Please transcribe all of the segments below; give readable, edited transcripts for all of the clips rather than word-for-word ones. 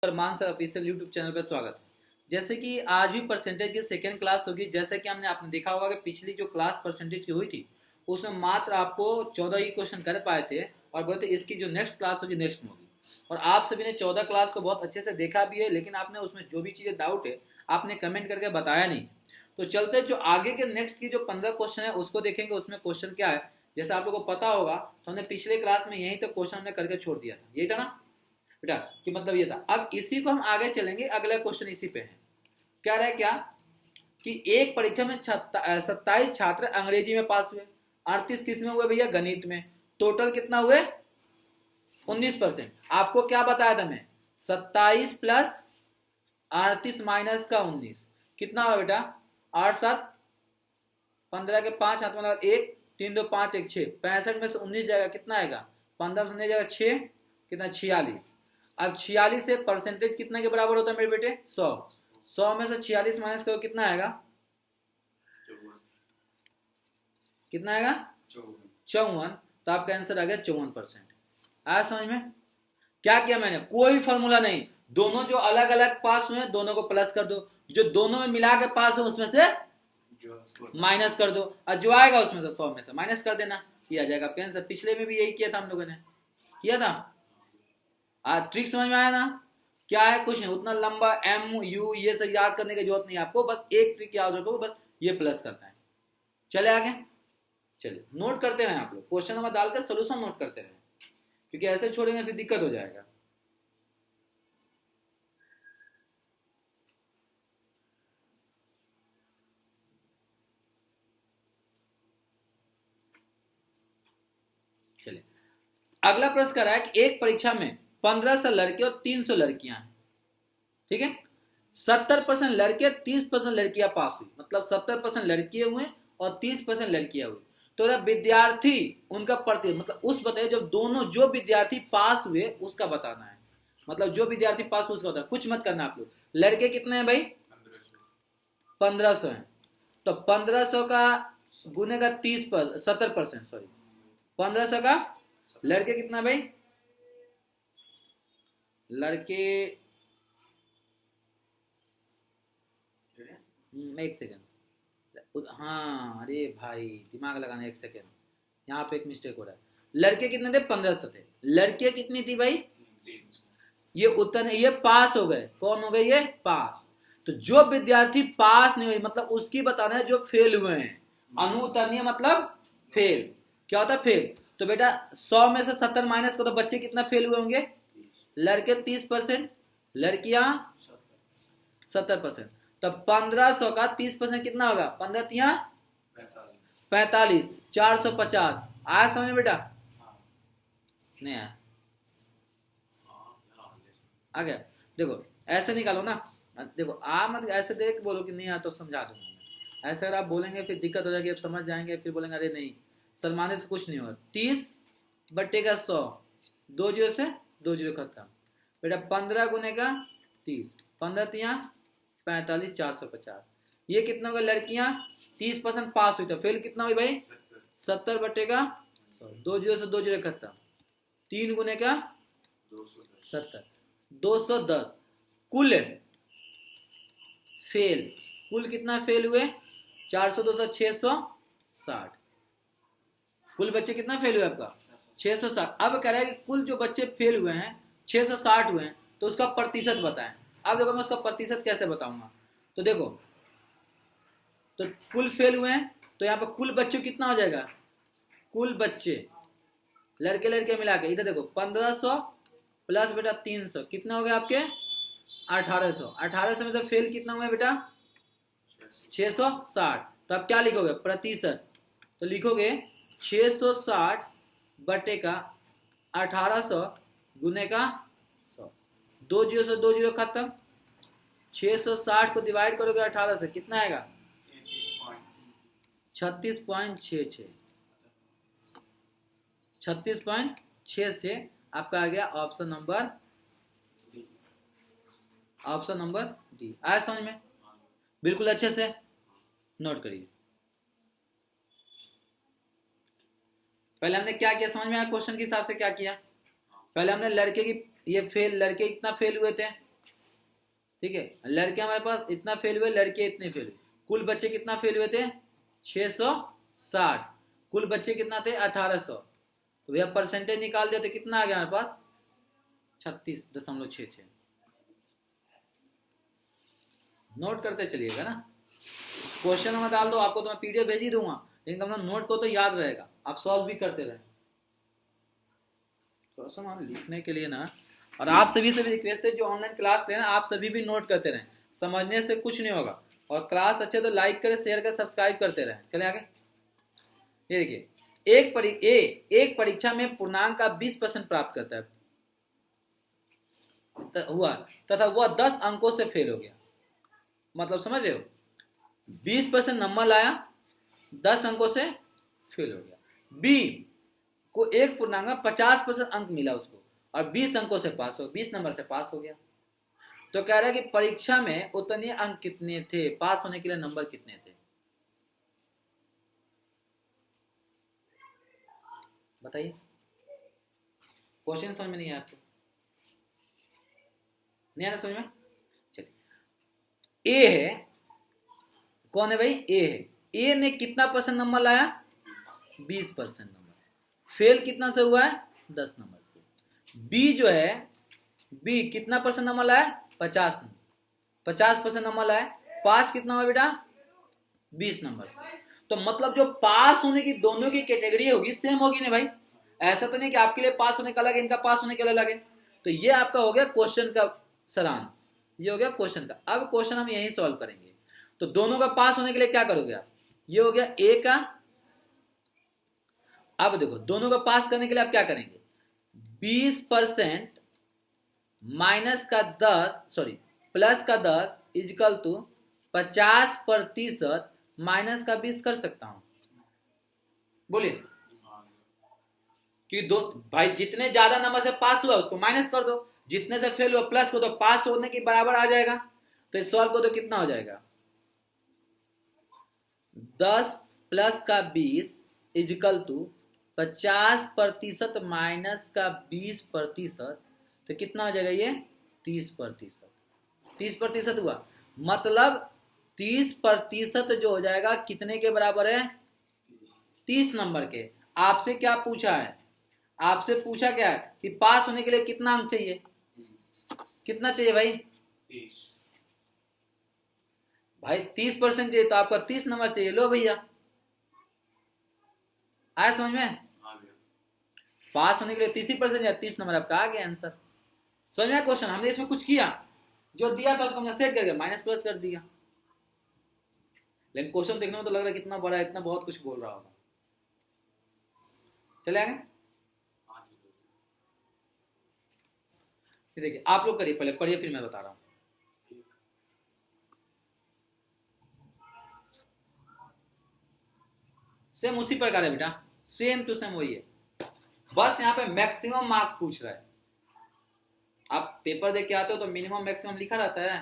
फरमान sir official YouTube channel पर स्वागत है। जैसे कि आज भी परसेंटेज की सेकेंड क्लास होगी। जैसे कि आपने देखा होगा कि पिछली जो क्लास परसेंटेज की हुई थी उसमें मात्र आपको 14 ही क्वेश्चन कर पाए थे और बोलते इसकी जो नेक्स्ट क्लास होगी नेक्स्ट में होगी। और आप सभी ने 14 क्लास को बहुत अच्छे से देखा भी है, लेकिन आपने उसमें जो भी चीज़ें डाउट है आपने कमेंट करके बताया नहीं। तो चलते जो आगे के नेक्स्ट की जो 15 क्वेश्चन है उसको देखेंगे। उसमें क्वेश्चन क्या है, जैसे आप लोगों को पता होगा तो हमने पिछले क्लास में यही तो क्वेश्चन हमने करके छोड़ दिया था, यही था ना बेटा, कि मतलब ये था। अब इसी को हम आगे चलेंगे, अगला क्वेश्चन इसी पे है। क्या रहा क्या कि एक परीक्षा में 27 छात्र अंग्रेजी में पास हुए, 38 किस में हुए भैया, गणित में। टोटल कितना हुए 19%। आपको क्या बताया था मैं, 27 प्लस 38 माइनस का 19 कितना हुआ बेटा, 8 7 15 के 5 हाथ मतलब 1 3 2 5 1 6, 65 में से 19 जाएगा कितना आएगा, 15 से जाएगा 6 कितना 46। अब 46 से परसेंटेज कितना के बराबर होता है मेरे बेटे, 100। 100 में से 46 माइनस करो कितना आएगा, कितना आएगा 54। तो आपका आंसर आ गया 54%। आया समझ में। क्या किया मैंने, कोई फॉर्मूला नहीं, दोनों जो अलग अलग पास हुए दोनों को प्लस कर दो, जो दोनों में मिला के पास हो उसमें से माइनस कर दो, और जो आएगा उसमें से 100 में से माइनस कर देना, किया जाएगा आपका आंसर। पिछले में भी यही किया था हम लोगों ने, किया था। ट्रिक समझ में आया ना। क्या है, कुछ नहीं, उतना लंबा एम यू ये सब याद करने की जरूरत नहीं है आपको, बस एक ट्रिक याद रखो, बस ये प्लस करना है। चले आगे, चलिए नोट करते रहे आप लोग, क्वेश्चन नंबर डालकर सोल्यूशन नोट करते रहे, क्योंकि ऐसे छोड़ेंगे फिर दिक्कत हो जाएगा। चलिए अगला प्रश्न कर रहा है कि एक परीक्षा में 1500 लड़के और 300 लड़कियां हैं, ठीक है। 70% लड़के 30% लड़कियां पास हुई, मतलब 70% लड़के हुए और 30% लड़कियां हुई। तो जब विद्यार्थी उनका प्रति मतलब उस बताइए, जब दोनों जो विद्यार्थी पास हुए उसका बताना है, मतलब जो विद्यार्थी पास हुए उसका बताना, कुछ मत करना आप लोग। लड़के कितने हैं भाई, 1500 है, तो 1500 का गुने का 70%, सॉरी 1500 का लड़के कितना भाई, लड़के एक सेकेंड, हाँ अरे भाई दिमाग लगाना, एक सेकेंड, यहाँ पे एक मिस्टेक हो रहा है। लड़के कितने थे, 1500 थे, लड़के कितनी थी भाई, ये उतने, ये पास हो गए, कौन हो गए ये पास। तो जो विद्यार्थी पास नहीं हुए मतलब उसकी बताना है, जो फेल हुए हैं। अनुत्तीर्ण मतलब फेल, क्या होता है फेल। तो बेटा 100 में से 70 माइनस को, तो बच्चे कितना फेल हुए होंगे, लड़के 30%, लड़कियां 70%। तो 1500 का 30% कितना होगा, 15 तिया 45, 450। आया समझ बेटा, नहीं आया, आ गया। देखो ऐसे निकालो ना, देखो आ मत ऐसे देख बोलो कि नहीं आ तो समझा दूंगा मैं। ऐसे अगर आप बोलेंगे फिर दिक्कत हो जाएगी, अब समझ जाएंगे फिर बोलेंगे अरे नहीं शर्माने से कुछ नहीं होगा। 30 बट्टे का 100, 2 जीरो से 2 जीरो खत्म बेटा, 15 गुने का 30, 15 तिया 45, 450। ये कितना होगा, लड़कियां 30% पास हुई, तो फेल कितना हुई भाई, 70 बट्टे का 2 जीरो से 2 जीरो खत्म, 3 गुने का 70, 210। कुल फेल, कुल कितना फेल हुए, 400 200 660। कुल बच्चे कितना फेल हुए आपका 660। अब कह रहा है कि कुल जो बच्चे फेल हुए हैं 660 हुए हैं, तो उसका प्रतिशत बताएं। अब देखो मैं उसका प्रतिशत कैसे बताऊंगा, तो देखो तो कुल फेल हुए हैं, तो यहाँ पर कुल बच्चों कितना हो जाएगा, कुल बच्चे लड़के लड़के मिला के, इधर देखो 1500 प्लस बेटा 300 कितना हो गया आपके 1800। 1800 में से फेल कितना हुआ बेटा 660। तो आप क्या लिखोगे प्रतिशत, तो लिखोगे 660 बटे का 1800 गुने का 100, 2 जीरो से 2 जीरो खत्म, 660 को डिवाइड करोगे 18 से कितना आएगा 36.66, 36.66 आपका आ गया ऑप्शन नंबर डी। आया समझ में, बिल्कुल अच्छे से नोट करिए। पहले हमने क्या किया समझ में आया, क्वेश्चन के हिसाब से क्या किया। पहले हमने लड़के की ये फेल, लड़के कितना फेल हुए थे ठीक है, लड़के हमारे पास इतना फेल हुए, लड़के इतने फेल हुए, कुल बच्चे कितना फेल हुए थे 660, कुल बच्चे कितना थे 1800, तो भैया परसेंटेज निकाल दिया तो कितना आ गया हमारे पास 36.66। नोट करते चलिएगा ना, क्वेश्चन में डाल दो, आपको तो मैं पीडीएफ भेज ही दूंगा, लेकिन कम से कम नोट को तो याद रहेगा, आप सॉल्व भी करते रहे। थोड़ा सा मान लिखने के लिए ना, और आप सभी से भी रिक्वेस्ट है जो ऑनलाइन क्लास ले रहे हैं आप सभी भी नोट करते रहें, समझने से कुछ नहीं होगा, और क्लास अच्छे तो लाइक करें, शेयर करें, सब्सक्राइब करते रहें। चले आगे। ये देखिए, एक परीक्षा में पूर्णांक का 20% प्राप्त करता है हुआ तथा वह 10 अंकों से फेल हो गया, मतलब समझ रहे हो, 20% नंबर लाया, 10 अंकों से फेल हो गया। बी को एक पूर्णांक में 50% अंक मिला उसको, और 20 अंकों से पास हो, 20 नंबर से पास हो गया। तो कह रहा है कि परीक्षा में उतने अंक कितने थे, पास होने के लिए नंबर कितने थे, बताइए। क्वेश्चन समझ में नहीं आया आपको, नहीं आना समझ में? चलिए, ए है, कौन है भाई, ए है, ए ने कितना परसेंट नंबर लाया 20% नंबर, फेल कितना से हुआ है 10 नंबर से। बी जो है, बी कितना परसेंट नंबर लाया 50% नंबर लाया, पास कितना हुआ बेटा 20 नंबर से। तो मतलब जो पास होने की दोनों की कैटेगरी होगी सेम होगी ना भाई, ऐसा तो नहीं कि आपके लिए पास होने का अलग है, इनका पास होने के लिए अलग है। तो ये आपका हो गया क्वेश्चन का सारांश, ये हो गया क्वेश्चन का। अब क्वेश्चन हम यही सॉल्व करेंगे, तो दोनों का पास होने के लिए क्या करोगे आप, ये हो गया ए का। अब देखो दोनों का पास करने के लिए आप क्या करेंगे, 20% माइनस का 10 सॉरी प्लस का 10 इजकल टू 50% माइनस का 20 कर सकता हूं, बोलिए। क्योंकि दो भाई जितने ज्यादा नंबर से पास हुआ उसको माइनस कर दो, जितने से फेल हुआ प्लस को दो, पास होने के बराबर आ जाएगा। तो इस सॉल्व को तो कितना हो जाएगा 10 प्लस का 20 इजकल टू 50% माइनस का 20%, तो कितना हो जाएगा ये 30%। 30% हुआ, मतलब 30% जो हो जाएगा कितने के बराबर है 30 नंबर के। आपसे क्या पूछा है, आपसे पूछा क्या है कि पास होने के लिए कितना अंक चाहिए, कितना चाहिए भाई 30। भाई 30% चाहिए, तो आपका 30 नंबर चाहिए। लो भैया, आया समझ में? पास होने के लिए 30% या 30 नंबर आपका आ गया आंसर। समझ में क्वेश्चन? हमने इसमें कुछ किया, जो दिया था उसको हमने सेट करके माइनस प्लस कर दिया। लेकिन क्वेश्चन देखने में तो लग रहा है कितना बड़ा है, इतना बहुत कुछ बोल रहा होगा। चले आगे। देखिए आप लोग करिए, पहले पढ़िए फिर मैं बता रहा हूं। सेम उसी प्रकार है बेटा, सेम टू सेम वही है, बस यहाँ पे मैक्सिमम मार्क्स पूछ रहा है। आप पेपर देख के आते हो तो मिनिमम मैक्सिमम लिखा रहता है,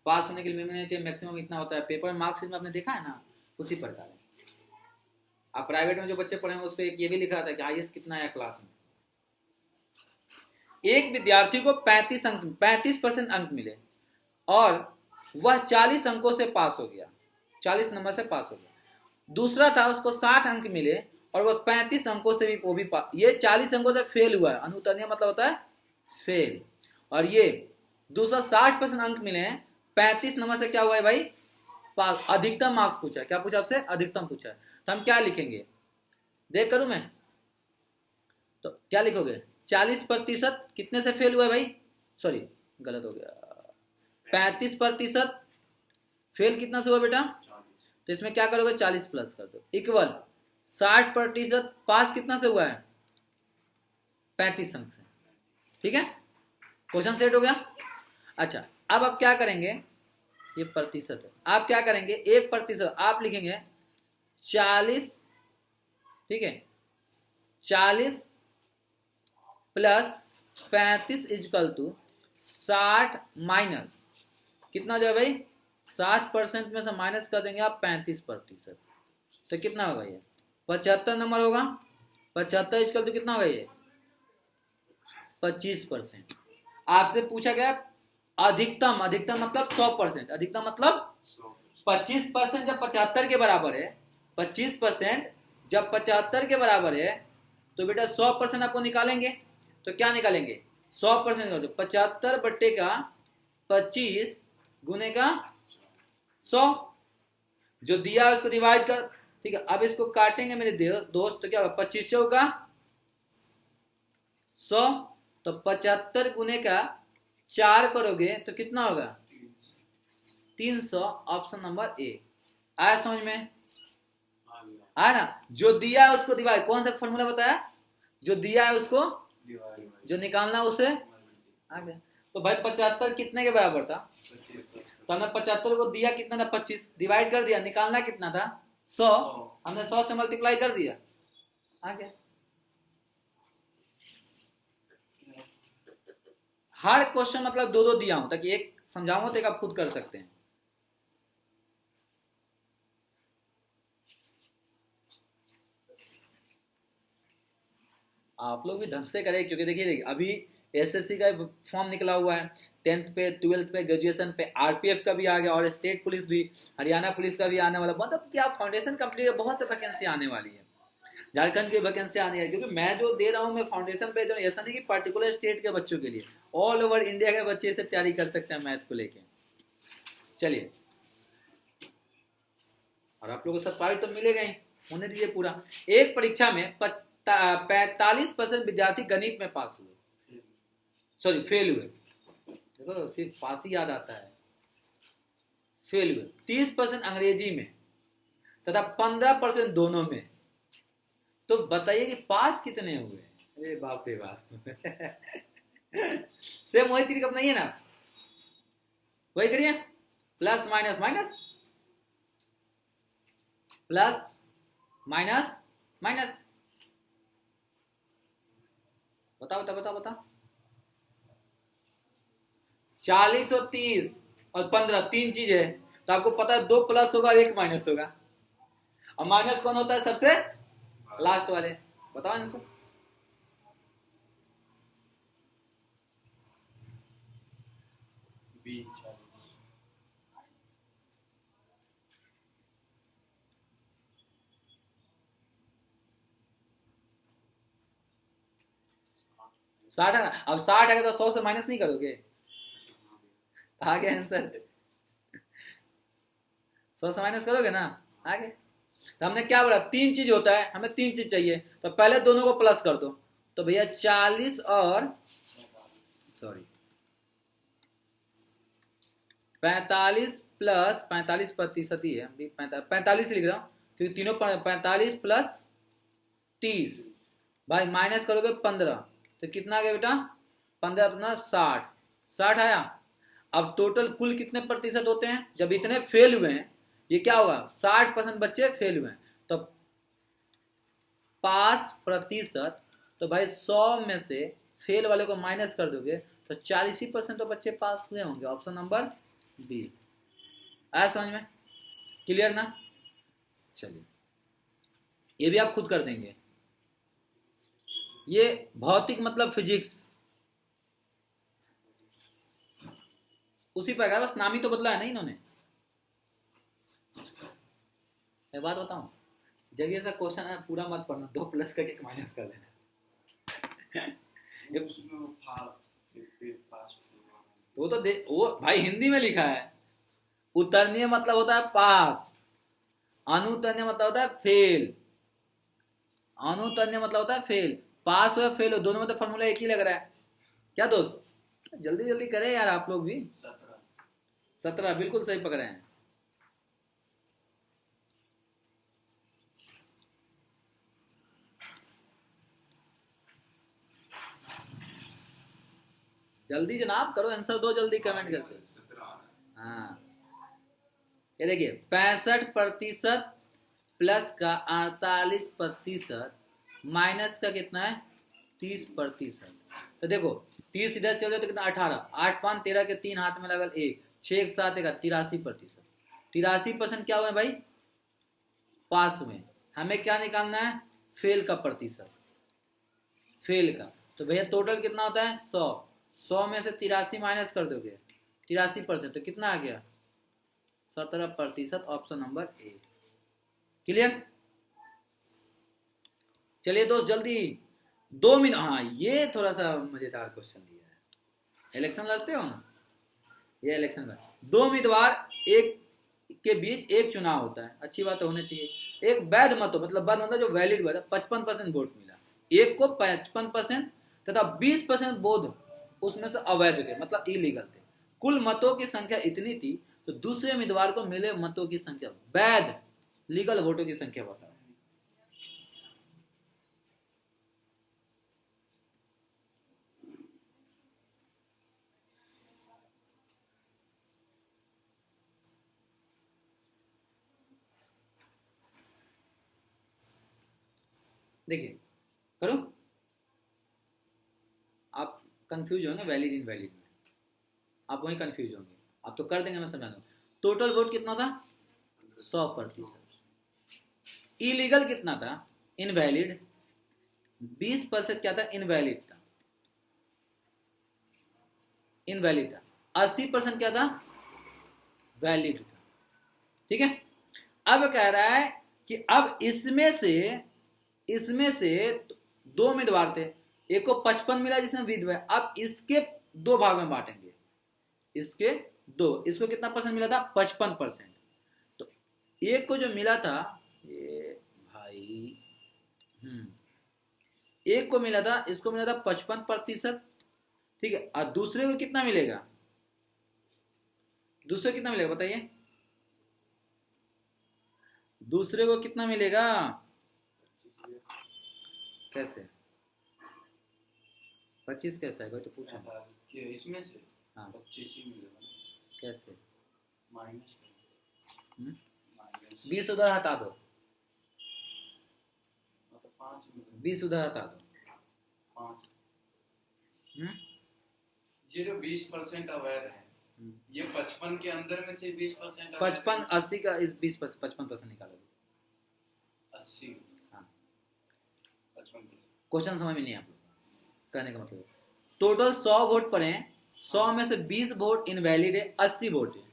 पास होने के लिए मिनिमम चाहिए, मैक्सिमम इतना होता है। पेपर मार्क्स में आपने देखा है ना, उसी प्रकार है। आप प्राइवेट में जो बच्चे पढ़े हैं उस पर एक ये भी लिखा था कि हाईएस्ट कितना आया क्लास में। एक विद्यार्थी को 35% अंक मिले और वह 40 अंकों से पास हो गया, 40 नंबर से पास हो गया। दूसरा था उसको 60 अंक मिले और वह 35 अंकों से भी, वो भी ये 40 अंकों से फेल हुआ है, अनुत्तीर्ण मतलब होता है फेल। और ये दूसरा 60% अंक मिले हैं, 35 नंबर से क्या हुआ है भाई पास। अधिकतम मार्क्स पूछा है, क्या पूछा आपसे, अधिकतम पूछा है। तो हम क्या लिखेंगे, देख करूं मैं, तो क्या लिखोगे 40% कितने से फेल हुआ है भाई, सॉरी गलत हो गया, 35% फेल कितना से हुआ बेटा, तो इसमें क्या करोगे 40 प्लस कर दो, इक्वल 60% पास कितना से हुआ है 35 अंक से। ठीक है, क्वेश्चन सेट हो गया। अच्छा अब आप क्या करेंगे, ये प्रतिशत है, आप क्या करेंगे 1% आप लिखेंगे 40, ठीक है 40 प्लस 35 इजकल टू 60 माइनस कितना हो जाएगा भाई 60% में से माइनस कर देंगे आप 35%, तो कितना होगा ये 75 नंबर होगा। 75 इजकल टू कितना होगा ये 25%। आपसे पूछा गया अधिकतम, अधिकतम मतलब 100%, अधिकतम मतलब 25% जब 75 के बराबर है, 25% जब 75 के बराबर है तो बेटा 100% आपको निकालेंगे। तो क्या निकालेंगे? 100% का 75 बट्टे का 25 गुने का 100, जो दिया है उसको डिवाइड कर। ठीक है, अब इसको काटेंगे मेरे दोस्त, तो क्या होगा? 25 चौका 100, तो 75 गुने का 4 करोगे तो कितना होगा? 300। Option number A. आया समझ में? आया ना? जो दिया है उसको डिवाइड, कौन सा फॉर्मूला बताया? जो दिया है उसको जो निकालना उसे आ गया। तो भाई 75 कितने के बराबर था? तो हमने 75 को दिया कितना था? 25, डिवाइड कर दिया, निकालना कितना था? 100, हमने 100 से मल्टीप्लाई कर दिया, आ गया। हर क्वेश्चन मतलब दो दो दिया हूं ताकि एक समझाऊंगा तो एक आप खुद कर सकते हैं। आप लोग भी ढंग से करें, क्योंकि देखिए अभी एसएससी का फॉर्म निकला हुआ है, 10th पे, 12th पे, ग्रेजुएशन पे, आरपीएफ का भी आ गया और स्टेट पुलिस भी, हरियाणा पुलिस का भी आने वाला। मतलब क्या फाउंडेशन कंप्लीट, बहुत से वैकेंसी आने वाली है, झारखंड की वैकेंसी आनी है। क्योंकि मैं जो दे रहा हूँ मैं फाउंडेशन पे दे रहा हूँ, ऐसा नहीं कि पर्टिकुलर स्टेट के बच्चों के लिए, ऑल ओवर इंडिया के बच्चे इसे तैयारी कर सकते हैं मैथ को लेके। चलिए, और आप लोगों को सरप्राइज तो मिलेगा ही, होने दीजिए पूरा। एक परीक्षा में 45% विद्यार्थी गणित में पास हुए, सॉरी फेल हुए। देखो सिर्फ पास ही याद आता है, फेल हुए। 30% अंग्रेजी में तथा 15% दोनों में। तो बताइए कि पास कितने हुए? अरे बाप रे बाप। सेम वही तरीका नहीं है ना? वही करिए, plus minus minus, plus minus minus. बताओ बताओ बताओ बताओ। 40 और 30 और 15, तीन चीज है, तो आपको पता है 2 प्लस होगा और 1 माइनस होगा। और माइनस कौन होता है? सबसे लास्ट वाले। बताओ आंसर। बी 60 है ना? अब 60 है तो 100 से माइनस नहीं करोगे? आ गया आंसर। 100 से माइनस करोगे ना? आ गए। तो हमने क्या बोला? तीन चीज होता है, हमें तीन चीज चाहिए, तो पहले दोनों को प्लस कर दो। तो भैया 40 और सॉरी 45 प्लस 45% ही है, 45 लिख रहा हूं क्योंकि तीनों 45 प्लस 30, भाई माइनस करोगे 15, तो कितना आ गया बेटा? 15 अपना 60, 60 आया। अब टोटल कुल कितने प्रतिशत होते हैं? जब इतने फेल हुए हैं, ये क्या होगा? 60% बच्चे फेल हुए हैं, तो पास प्रतिशत, तो भाई 100 में से फेल वाले को माइनस कर दोगे तो 40% तो बच्चे पास हुए होंगे। Option number B. आया समझ में? क्लियर ना? चलिए, ये भी आप खुद कर देंगे। ये भौतिक मतलब फिजिक्स, उसी प्रकार, बस नाम ही तो बदला है ना इन्होंने। एक बात बताऊं, जब ये ऐसा क्वेश्चन है पूरा मत पढ़ना, 2 प्लस का एक माइनस कर देना। तो वो भाई हिंदी में लिखा है। उतरनीय मतलब होता है पास, अनुतरनीय मतलब होता है फेल। अनुतरनीय मतलब होता है फेल। पास हो या फेल हो, दोनों में तो फॉर्मूला एक ही लग रहा है। क्या दोस्त, जल्दी जल्दी करें यार आप लोग भी। 17 बिल्कुल सही पकड़े हैं। जल्दी जनाब करो, आंसर दो जल्दी कमेंट करके। हाँ, ये देखिए 65% प्लस का 48% माइनस का कितना है? 30%। तो देखो 30 इधर चल जाए तो कितना? 18, 8 5 13 के 3 हाथ में लगल 1, 6 1 7 1 83%। 83% क्या हुए भाई? पास हुए। हमें क्या निकालना है? फेल का प्रतिशत, फेल का। तो भैया टोटल कितना होता है? 100, 100 में से 83 माइनस कर दोगे 83%, तो कितना आ गया 17%, ऑप्शन नंबर ए। क्लियर? चलिए दोस्त जल्दी 2 मिनट। हाँ ये थोड़ा सा मजेदार क्वेश्चन दिया है। इलेक्शन लड़ते हो ना, ये इलेक्शन में 2 उम्मीदवार एक के बीच एक चुनाव होता है, अच्छी बात होनी चाहिए। एक वैध मत मतलब वैध मतलब जो वैलिड वैध 55% वोट मिला, एक को 55% तथा 20% वोट उसमें से अवैध थे, मतलब इलीगल थे। कुल मतों की संख्या इतनी थी, तो दूसरे उम्मीदवार को मिले मतों की संख्या, वैध लीगल वोटों की संख्या बताओ। देखिए करो, आप कंफ्यूज होंगे वैलिड इनवैलिड में, आप वहीं कंफ्यूज होंगे। आप तो कर देंगे, मैं समझा दूँ। टोटल वोट कितना था 100%। इलीगल कितना था, इनवैलिड 20% क्या था, इनवैलिड था, इनवैलिड था। 80% क्या था, वैलिड था। ठीक है, अब कह रहा है कि अब इसमें से 2 उम्मीदवार थे, एक को 55 मिला जिसमें विध है। अब इसके 2 भाग में बांटेंगे, इसके 2, इसको कितना परसेंट मिला था 55%। तो एक को जो मिला था ये भाई एक को मिला था, इसको मिला था 55%। ठीक है, और दूसरे को कितना मिलेगा, दूसरे को कितना मिलेगा बताइए, दूसरे को कितना मिलेगा, कैसे 25 कैसा है, कोई तो पूछा इसमें से। हाँ 25 ही मिलेगा, कैसे, माइनस 20 उधर हटा दो, मतलब 5 मिलेगा, 20 उधर हटा दो, 5। ये जो 20% अवैध है, ये 55 के अंदर में से 20% 55 80 का इस 20% 55% निकालोगे, 80। हाँ 55%। क्वेश्चन समझ में नहीं आप लोग, कहने का मतलब टोटल 100 वोट पड़े, 100 में से 20 वोट इनवैलिड है, 80 वोट है।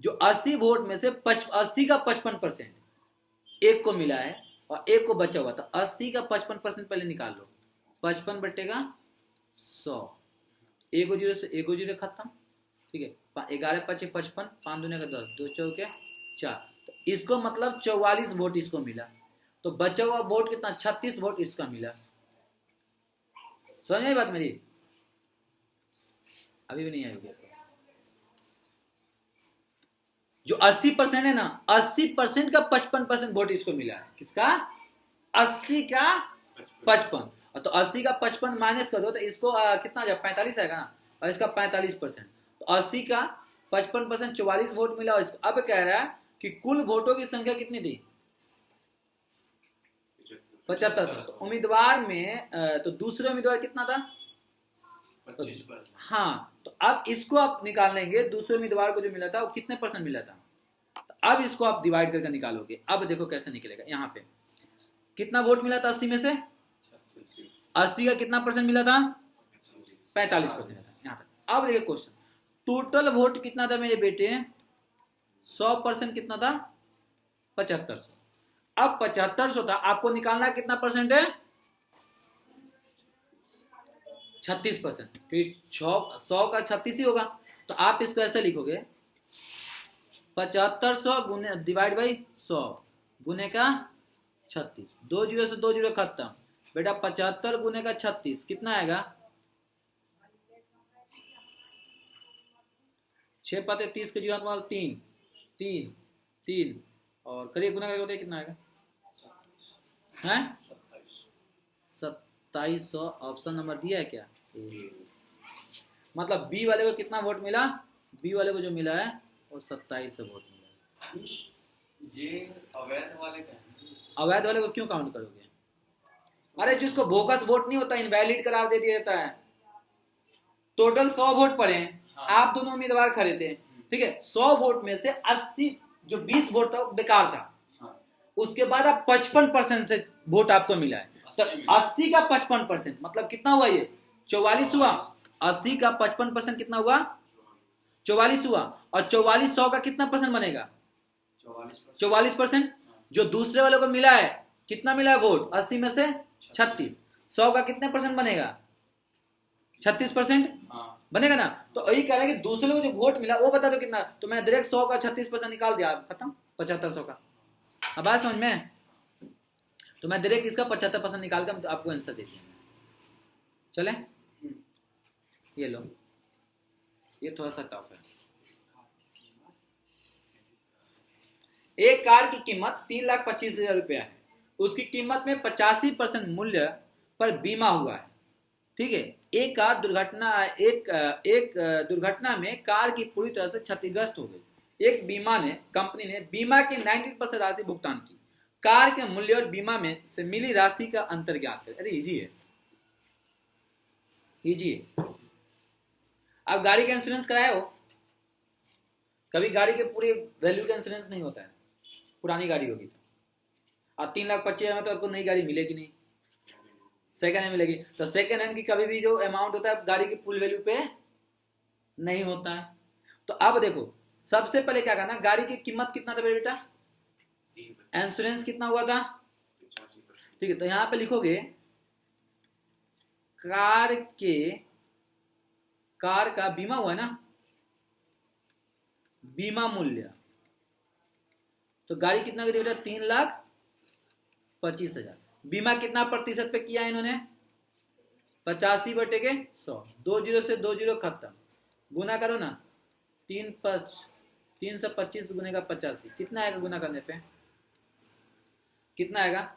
जो 80 वोट में से 80 का 55% एक को मिला है और एक को बचा हुआ था, 80 का 55% पहले निकाल लो, 55 बटेगा 100, एक जीरो से एक जीरो खत्म। ठीक है, 11 5 55, 5 दूने का 10, 2 चौके 4, तो इसको मतलब 44 वोट इसको मिला, तो बचा हुआ वोट कितना 36 वोट इसका मिला। समझ में बात मेरी, अभी भी नहीं आई होगी। जो 80% है ना, 80% का 55% वोट इसको मिला है, किसका 80 का 55, तो 80 का 55 माइनस कर दो तो इसको कितना जब 45 आएगा ना, और इसका 45%, तो 80 का 55% 44 वोट मिला। और इसको अब कह रहा है कि कुल वोटों की संख्या कितनी थी 75। तो उम्मीदवार में तो दूसरे उम्मीदवार कितना था 25%। हाँ, तो अब इसको आप निकाल लेंगे, दूसरे उम्मीदवार को जो मिला था वो कितने परसेंट मिला था, तो अब इसको आप डिवाइड करके निकालोगे। अब देखो कैसे निकलेगा, यहाँ पे कितना वोट मिला था 80 में से, 80 का कितना परसेंट मिला था 45% था यहाँ पे। अब देखिए क्वेश्चन, टोटल वोट कितना था मेरे बेटे 100% कितना था 7500। अब 7500 था, आपको निकालना कितना परसेंट है 36%, क्योंकि 100 का 36 ही होगा। तो आप इसको ऐसे लिखोगे 7500 गुने डिवाइड बाई 100 गुने का 36, 2 जीरो से 2 जीरो खत्म बेटा, 75 गुने का 36 कितना आएगा 6 पाते 30 के जीवन वाल 3 3 3 और करिए गुना करके बताइए कितना आएगा हैं 2700। ऑप्शन नंबर दिया है क्या, मतलब बी वाले को कितना वोट मिला, बी वाले को जो मिला है वो 2700 वोट मिला। ये अवैध वाले का, अवैध वाले को क्यों काउंट करोगे, अरे जिसको बोकस वोट नहीं होता इनवैलिड करार दे दिया जाता है। टोटल 100 वोट पड़े हैं, हाँ। आप दोनों उम्मीदवार खड़े थे, ठीक है, 100 वोट में से 80 जो 20 वोट था बेकार था, हाँ। उसके बाद आप 55% से वोट आपको मिला है, तो 80 का 55% मतलब कितना हुआ, ये 44 हुआ। 80 का 55% कितना हुआ 44 हुआ, और 44 100 का कितना परसेंट बनेगा? 44%। जो दूसरे वाले को मिला है, कितना मिला है वोट? 80 में से 36। 100 का कितने परसेंट बनेगा? 36% बनेगा ना। तो यही कह रहा है कि दूसरे को जो वोट मिला वो बता दो कितना। तो मैं डायरेक्ट 100 का 36% निकाल दिया, खत्म। 7500 का। अब बात समझ में? तो मैं डायरेक्ट इसका 75% निकाल कर आपको आंसर दे दिया। चले, ये लो, ये थोड़ा सा टफ है। एक कार की कीमत 3,25,000 रुपया है। उसकी कीमत में 85% मूल्य पर बीमा हुआ है। ठीक है। एक दुर्घटना में कार की पूरी तरह से क्षतिग्रस्त हो गई। एक कंपनी ने बीमा की 90% राशि भुगतान की। कार के मूल्य और बीमा में से मिली राशि का अंतर ज्ञात करें। अरे इजी है, इजी है। आप गाड़ी का इंश्योरेंस कराए हो? कभी गाड़ी के पूरे वैल्यू का इंश्योरेंस नहीं होता है। पुरानी गाड़ी होगी तो अब 3,25,000 में तो आपको नई गाड़ी मिलेगी नहीं, सेकंड हैंड मिलेगी। तो सेकंड हैंड की कभी भी जो अमाउंट होता है गाड़ी की फुल वैल्यू पे नहीं होता है। तो अब देखो, सबसे पहले क्या करना, गाड़ी की कीमत कितना था बेटा? इंश्योरेंस कितना हुआ था? ठीक है। तो यहां पे लिखोगे कार का बीमा हुआ है ना, बीमा मूल्य। तो गाड़ी कितना की बेटा? 3,25,000। बीमा कितना प्रतिशत पे किया इन्होंने? 85/100। 20 से 20 खत्म, गुना करो ना। 325 गुने का 85 कितना आएगा? गुना करने पे कितना आएगा?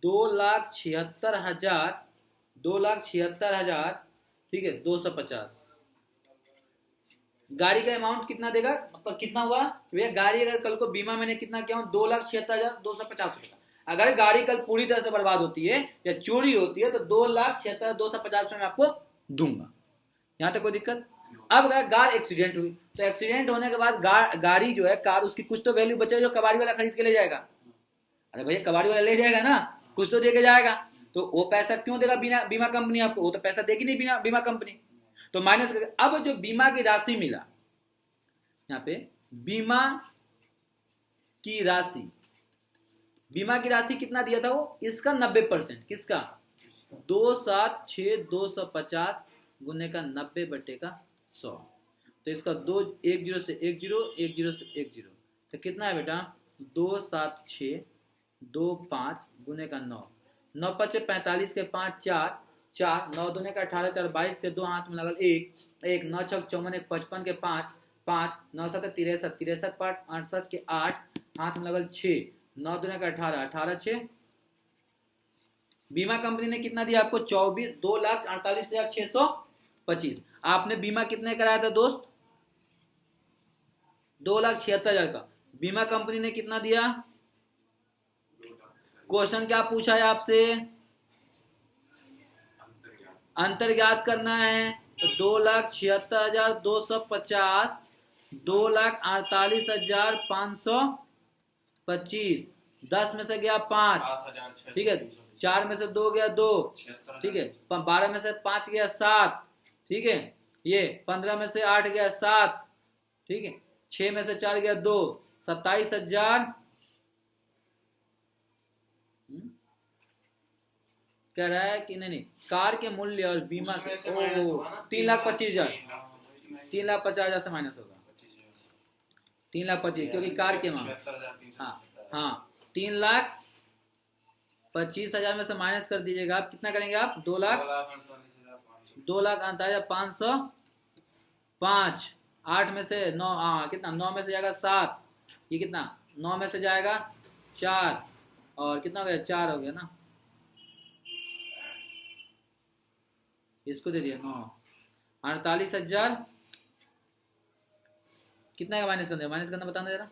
2,76,000। 2,76,000, ठीक है, 250। गाड़ी का अमाउंट कितना देगा? मतलब कितना हुआ भैया? गाड़ी अगर कल को बीमा मैंने कितना किया हूं? 2,76,250 रुपए। अगर गाड़ी कल पूरी तरह से बर्बाद होती है या चोरी होती है तो 2,76,250 में मैं आपको दूंगा। यहां तक कोई दिक्कत? अब अगर कार एक्सीडेंट हुई तो एक्सीडेंट होने के बाद गाड़ी जो है, कार, उसकी कुछ तो वैल्यू बचेगी जो कबाड़ी वाला खरीद के ले जाएगा। अरे भैया कबाड़ी वाला ले जाएगा ना, कुछ तो दे के जाएगा। तो वो पैसा क्यों देगा बीमा कंपनी आपको? वो तो पैसा देगी नहीं बीमा कंपनी। तो माइनस करके अब जो बीमा की राशि मिला, यहां पे बीमा की राशि कितना दिया था वो? इसका 90%। किसका? 2,76,250 गुने का 90/100। तो इसका 10 से 10 से 10 तो कितना है बेटा? 2,76,25 गुने का 9। 9 5 45 के 5 4 4 9 दूने का 18 4 22 के 2 हाथ में लगल 1 1 9 6 54 1 55 के 5 5 9 7 63 63 5 68 के 8 हाथ में लगल 6 9 दूने का 18 18 6। बीमा कंपनी ने कितना दिया आपको? 2,48,625। आपने बीमा कितने कराया था दोस्त? 2,76,000 का। बीमा कंपनी ने कितना दिया? क्वेश्चन क्या पूछा है आपसे? अंतर ज्ञात करना है। तो 2,76,250 2,48,525। 10 में से गया 5, ठीक है। 4 में से 2 गया 2, ठीक है। 12 में से 5 गया 7, ठीक है। ये 15 में से 8 गया 7, ठीक है। 6 में से 4 गया 2, 27,000। कह रहा है कि नहीं, कार के मूल्य और बीमा 3,25,000 3,50,000 से माइनस होगा। 3,25,000 क्योंकि कार के मामले, हाँ 3,25,000 में से माइनस कर दीजिएगा आप। कितना करेंगे आप? 2,48,505। 8 में से 9, कितना? 9 में से जाएगा 7, ये कितना? 9 में से जाएगा 4, और कितना हो गया? 4 हो गया ना। इसको दे दिया 9। 48,000 कितना का माइनस करना? माइनस करना बताना जरा।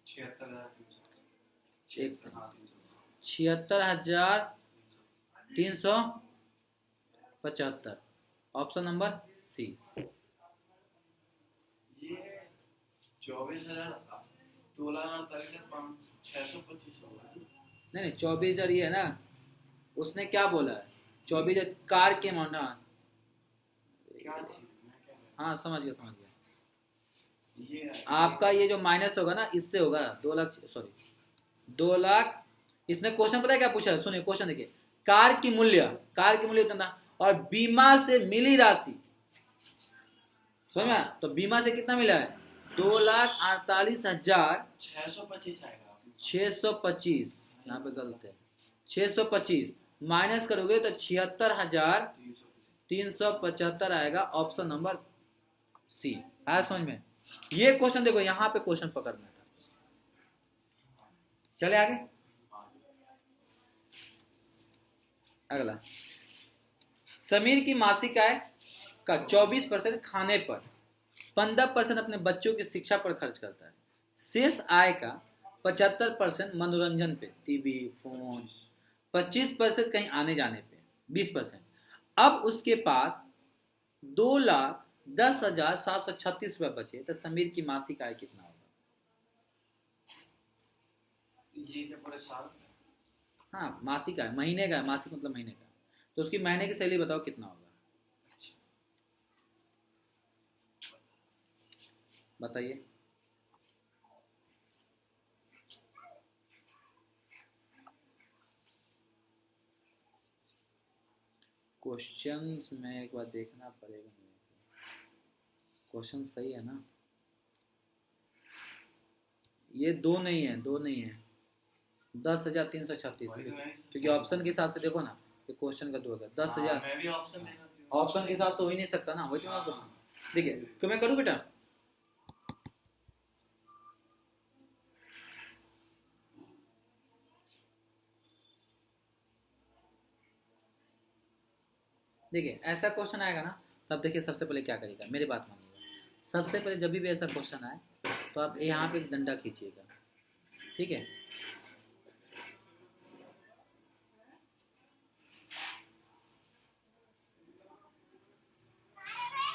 76,375। Option number C. ये 24,000 2,48,625 होगा। नहीं 24,000 ये है ना, उसने क्या बोला है? 24,000 कार के अमाउंट। क्या चीज मैं क्या हाँ समझ गया। ये आपका ये जो माइनस होगा ना, इससे होगा 2 लाख, सॉरी 2 लाख। इसने क्वेश्चन पता है क्या पूछा है, सुनिए क्वेश्चन देखिए। कार की मूल्य इतना और बीमा से मिली राशि, समझ में आया? तो बीमा से कितना मिला है, 2,48,625। 625 आएगा 625 यहाँ पे गलत है, 625 माइनस करोगे तो 76,375 आएगा। ऑप्शन नंबर सी आया समझ में। ये क्वेश्चन देखो, यहाँ पे क्वेश्चन पकड़ना था। चले आगे, अगला। समीर की मासिक आय का 24% खाने पर, 15% अपने बच्चों की शिक्षा पर खर्च करता है। शेष आय का 75% मनोरंजन पे, टीवी फोन, 25% कहीं आने जाने पे, 20%। अब उसके पास 2,10,736 रुपए बचे, तो समीर की मासिक आय कितना होगा? ये क्या पूरे साल? हाँ मासिक आय, महीने का है, मासिक मतलब महीने का। तो उसकी महीने की सैलरी बताओ कितना होगा, बताइए। क्वेश्चंस में एक बार देखना पड़ेगा, क्वेश्चन सही है ना? ये दो नहीं है, 10,336, क्योंकि ऑप्शन के हिसाब से देखो ना, ये क्वेश्चन का 2 होगा 10,000। मैं भी ऑप्शन देना ऑप्शन के हिसाब से हो ही नहीं सकता ना, वही तुम्हारा क्वेश्चन। देखिए क्यों मैं करूँ बेटा, देखिए ऐसा क्वेश्चन आएगा ना, तब देखिए सबसे पहले क्या करेगा, मेरी बात मानिएगा। सबसे पहले जब भी ऐसा क्वेश्चन आए तो आप यहाँ पे एक डंडा खींचिएगा, ठीक है?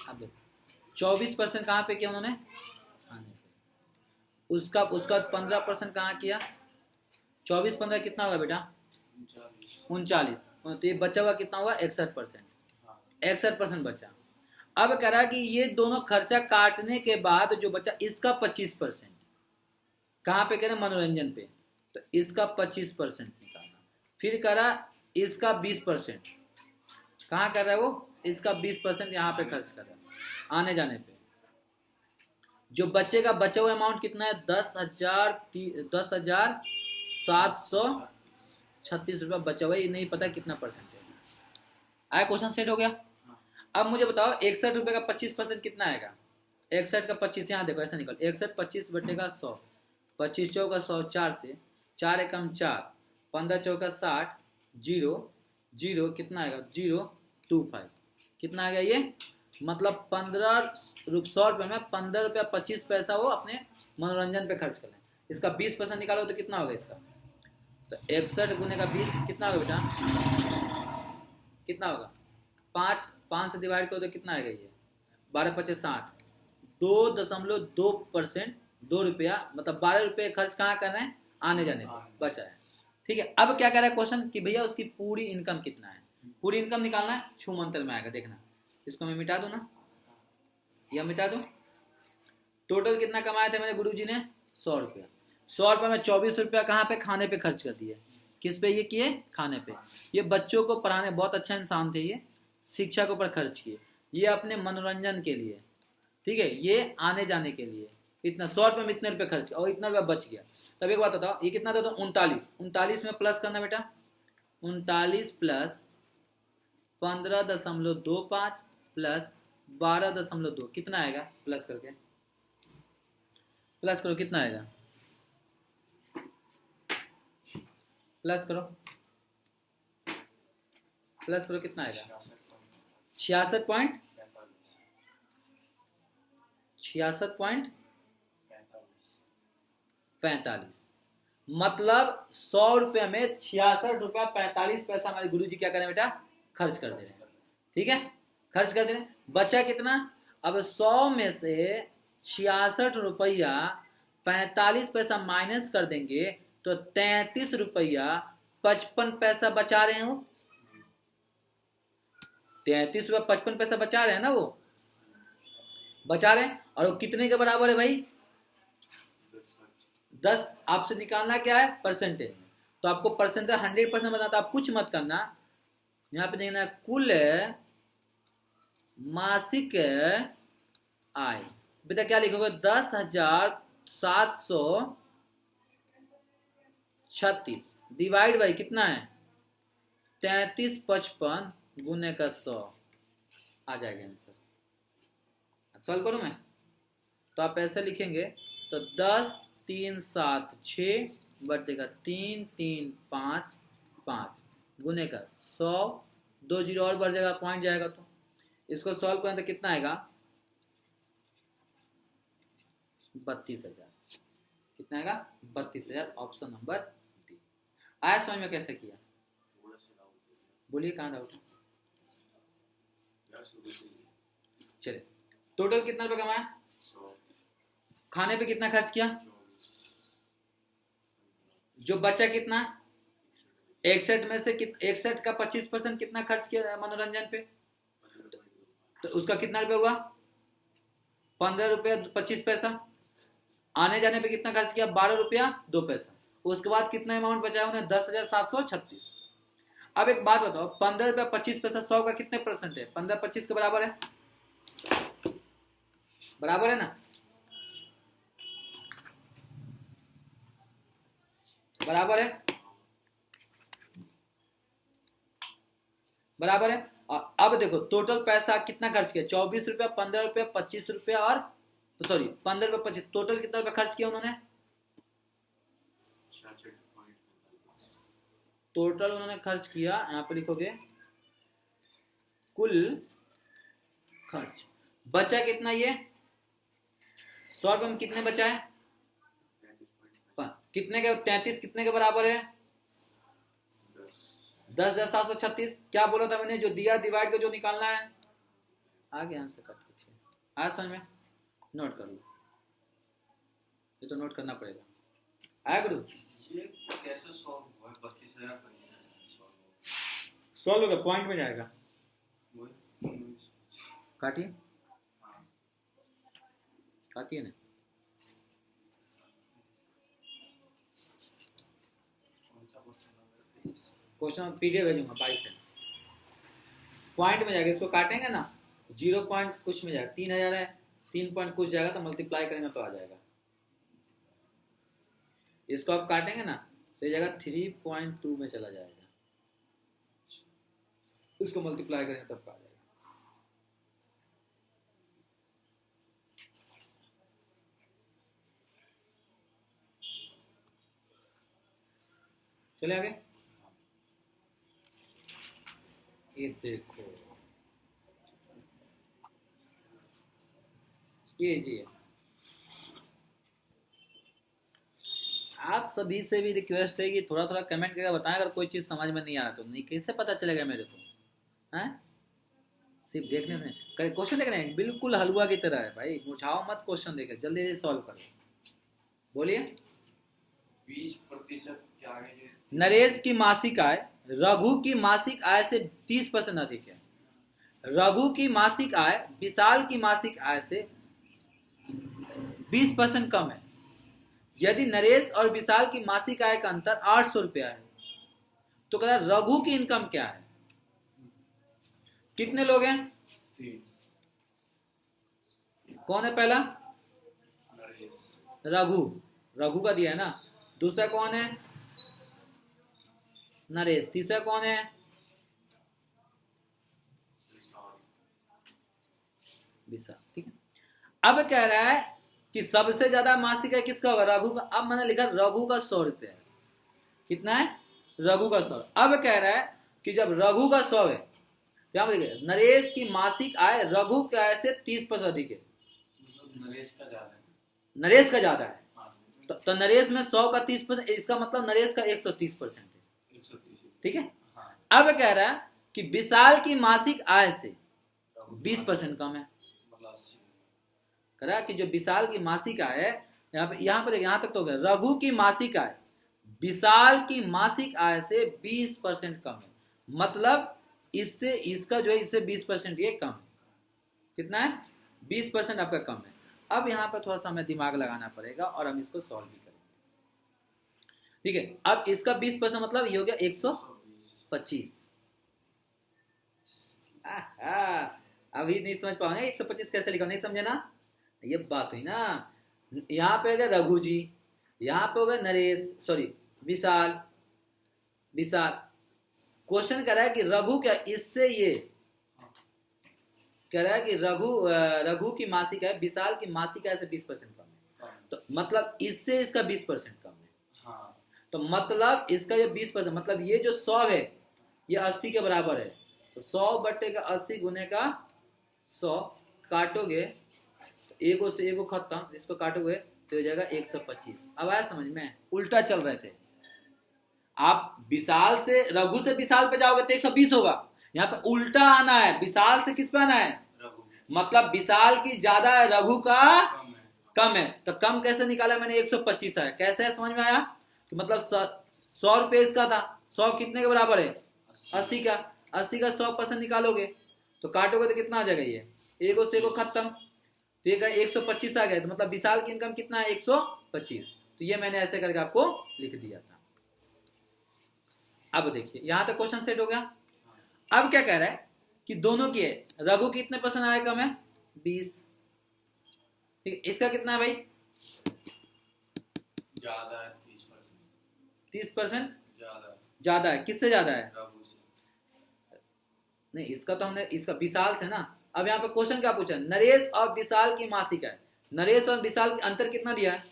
अब देखो 24% कहाँ पे किया उन्होंने, खाने पे। उसका उसका 15% कहाँ किया, 24-15 कितना होगा बेटा, 39। तो ये बचा हुआ कितना हुआ, 61%। 61% बचा। अब कह रहा कि ये दोनों खर्चा काटने के बाद जो बचा, इसका 25% कहाँ पे कह रहे, मनोरंजन पे, तो इसका 25% निकालना। फिर कह रहा इसका 20%, कहाँ कर रहा है वो, इसका 20% यहाँ पे खर्च कर रहा है आने जाने पे। जो बचेगा, बचा हुआ अमाउंट कितना है, 10,736 रुपया बचा हुआ है, ये नहीं पता कितना परसेंट है। आया, क्वेश्चन सेट हो गया। अब मुझे बताओ 61 रुपए का 25% कितना आएगा, 61 का 25, यहाँ देखो ऐसा निकल, 61 25 बटेगा 100, 25 चौका 100, 4 से 4 एकम 4, 15 चौका 60, 0 0 कितना आएगा, 025 कितना आ गया ये, मतलब 100 रुपये में 15 रुपया 25 पैसा वो अपने मनोरंजन पे खर्च कर लें। इसका 20% निकालो तो कितना होगा इसका, तो 61 गुने का 20 कितना होगा बेटा, कितना होगा, 5 से डिवाइड करो तो कितना आएगा ये, 12×5=60, 2.2%, 2 रुपया, मतलब 12 रुपये खर्च कहाँ कर रहे हैं, आने जाने पर बचा है। ठीक है, अब क्या कह रहा है क्वेश्चन कि भैया उसकी पूरी इनकम कितना है, पूरी इनकम निकालना है, छूमंतर में आएगा, देखना। इसको मैं मिटा दूं ना, या मिटा दूं, टोटल कितना कमाया था मेरे गुरुजी ने, 100 रुपया। 100 रुपये में 24 रुपया कहाँ पे, खाने पे खर्च कर दिए। किस पे ये किए, खाने पे। ये बच्चों को पढ़ाने, बहुत अच्छा इंसान थे ये, शिक्षा के ऊपर खर्च किए, ये अपने मनोरंजन के लिए, ठीक है, ये आने जाने के लिए। इतना 100 रुपये में इतने रुपये खर्च किया और इतना रुपया बच गया। तब एक बात बताओ, ये कितना था, तो 39 में प्लस करना बेटा, 39 प्लस 15.25 प्लस 12.2 कितना आएगा, प्लस करके प्लस करो कितना आएगा, प्लस करो कितना आएगा, 66.45। मतलब 100 रुपये में 66 रुपया 45 पैसा हमारे गुरुजी क्या करें बेटा, खर्च कर दे रहे हैं। ठीक है, खर्च कर दे रहे हैं, बचा कितना, अब 100 में से 66 रुपया 45 पैसा माइनस कर देंगे तो 33 रुपया 55 पैसा बचा रहे हो, 33 रुपया 55 पैसा बचा रहे हैं ना वो। बचा रहे हैं, और वो कितने के बराबर है भाई? 10। आपसे निकालना क्या है? परसेंटेज में। तो आपको परसेंटेज 100% बताता, आप कुछ मत करना। यहाँ पे देखना कुल मासिक आय, बेटा क्या लिखोगे? 10,736 डिवाइड बाई कितना है? 3355 गुने का 100 आ जाएगा आंसर। सॉल्व करूं मैं? तो आप ऐसे लिखेंगे, तो 10,376 बटेगा 3,355 गुने का 100, 2 जीरो और बढ़ जाएगा, पॉइंट जाएगा। तो इसको सॉल्व करें तो कितना आएगा? 32,000। कितना आएगा? 32,000। Option number D. आया समझ में कैसे किया? बोलिए कहाँ डाउट? चलिए, टोटल कितना रुपए कमाया? खाने पे कितना खर्च किया? जो बचा कितना? 61 में से 61 का 25% कितना खर्च किया मनोरंजन पे? तो उसका कितना रुपए हुआ? 15 रुपया 25 पैसा। आने जाने पे कितना खर्च किया? 12 रुपया 2 पैसा। उसके बाद कितना अमाउंट बचा उन्हें? 10,736। अब एक बात बताओ, 15 रुपया 25 पैसा 100 का कितने परसेंट है? 15 25 के बराबर है, बराबर है ना? बराबर है, बराबर है। और अब देखो टोटल पैसा कितना खर्च किया? 24 रुपया, 15 रुपया, 25 रुपया और 15 रुपया 25, टोटल कितना रुपया खर्च किया उन्होंने? टोटल उन्होंने खर्च किया, यहां पर लिखोगे कुल खर्च। बचा कितना? ये 100 रुपये में कितने बचा है? कितने के? 33 कितने के बराबर है? 10,736। क्या बोला था मैंने? जो दिया डिवाइड का जो निकालना है। आगे आंसर कर पूछे, आज समझ में? नोट कर लो, ये तो नोट करना पड़ेगा। आया गुरु? ये कैसे सॉल्व हुआ? 32,000 सॉल्व होगा, पॉइंट में जाएगा। काटिए, काटिए ना। क्वेश्चन पीडीएफ भेजूंगा 22 से। पॉइंट में जाएगा, इसको काटेंगे ना, 0 पॉइंट कुछ में जाएगा। 3,000 है, 3 पॉइंट कुछ जाएगा, तो मल्टीप्लाई करेंगे तो आ जाएगा। इसको आप काटेंगे ना तो जाएगा 3.2 में चला जाएगा। इसको मल्टीप्लाई करेंगे तब आ जाएगा। चले आगे। ये देखो, ये जी आप सभी से भी रिक्वेस्ट है कि थोड़ा थोड़ा कमेंट करके बताएं अगर कोई चीज समझ में नहीं आ रहा तो। नहीं कैसे पता चलेगा मेरे को? हैं? सिर्फ देखने से क्वेश्चन देख रहे हैं, बिल्कुल हलवा की तरह है भाई। मुझाओ मत, क्वेश्चन देखे जल्दी जल्दी सॉल्व करो। बोलिए। 20% क्या है? नरेश की मासिक आय रघु की मासिक आय से 30% अधिक है। रघु की मासिक आय विशाल की मासिक आय से 20% कम है। यदि नरेश और विशाल की मासिक आय का अंतर 800 रुपया है तो कहता है रघु की इनकम क्या है? कितने लोग हैं? 3। कौन है पहला? नरेश। रघु, रघु का दिया है ना। दूसरा कौन है? नरेश। तीसरा कौन है? विशाल। ठीक है। अब कह रहा है कि सबसे ज्यादा मासिक है किसका होगा? रघु का। अब मैंने लिखा रघु का 100 रुपया है। कितना है? रघु का 100। अब कह रहा है कि जब रघु का 100 है, यहां पर देखिए नरेश की मासिक आय रघु की आय से 30% अधिक है। नरेश का ज्यादा है। नरेश का ज्यादा है। तो नरेश में 100 का 30%, इसका मतलब नरेश का 130% है। 130। ठीक है। अब कह रहा है कि विशाल की मासिक आय से 20% कम है। कह रहा है कि जो विशाल की मासिक आय है, यहाँ पर यहाँ तक तो हो गया। रघु की मासिक आय विशाल की मासिक आय से 20% कम है। मतलब इससे इसका जो है इससे 20% ये कम है। कितना है? 20% आपका कम है। अब यहाँ पर थोड़ा सा हमें दिमाग लगाना पड़ेगा और हम इसको सॉल्व भी करेंगे। ठीक है, अब इसका 20% मतलब ये हो गया 125। अभी नहीं समझ पाओगे 125 कैसे लिखा, नहीं समझे ना, ये बात हुई ना। यहाँ पे हो गया रघु जी, यहाँ पे हो गया नरेश, सॉरी विशाल, विशाल। क्वेश्चन कह रहा है कि रघु क्या इससे ये कह रहा है कि रघु की मासिक है, विशाल की मासिक है से 20% कम है, तो मतलब इससे इसका 20% कम है। हाँ। तो मतलब इसका ये 20% मतलब ये जो 100 है ये 80 के बराबर है, तो 100 बटे का 80 गुने का 100 काटोगे तो एगो से एगो खत्म, इसको काटोगे तो हो जाएगा 125। अब आया समझ में, उल्टा चल रहे थे आप, विशाल से रघु से विशाल पे जाओगे तो 120 होगा, यहाँ पे उल्टा आना है, विशाल से किस पे आना है, मतलब विशाल की ज्यादा है, रघु का कम है। तो कम कैसे निकाला मैंने, 125 आया, कैसे है समझ में आया कि मतलब 100 रुपये इसका था, 100 कितने के बराबर है, 80 का, 80 का 100% निकालोगे तो काटोगे तो कितना आ जाएगा, ये एगो से एगो खत्म, तो ये 125 आ गया, तो मतलब विशाल की इनकम कितना है 125। तो ये मैंने ऐसे करके आपको लिख दिया था। अब देखिए यहां तक क्वेश्चन सेट हो गया। अब क्या कह रहा है कि दोनों की है, रघु कितने परसेंट आया कम है 20, ठीक है, इसका कितना है भाई, ज्यादा है 30%। 30% ज्यादा ज्यादा है, किससे ज्यादा है, रघु से। नहीं इसका तो हमने, इसका विशाल से ना। अब यहाँ पे क्वेश्चन क्या पूछा, नरेश और विशाल की मासिक है, नरेश और विशाल का अंतर कितना दिया है,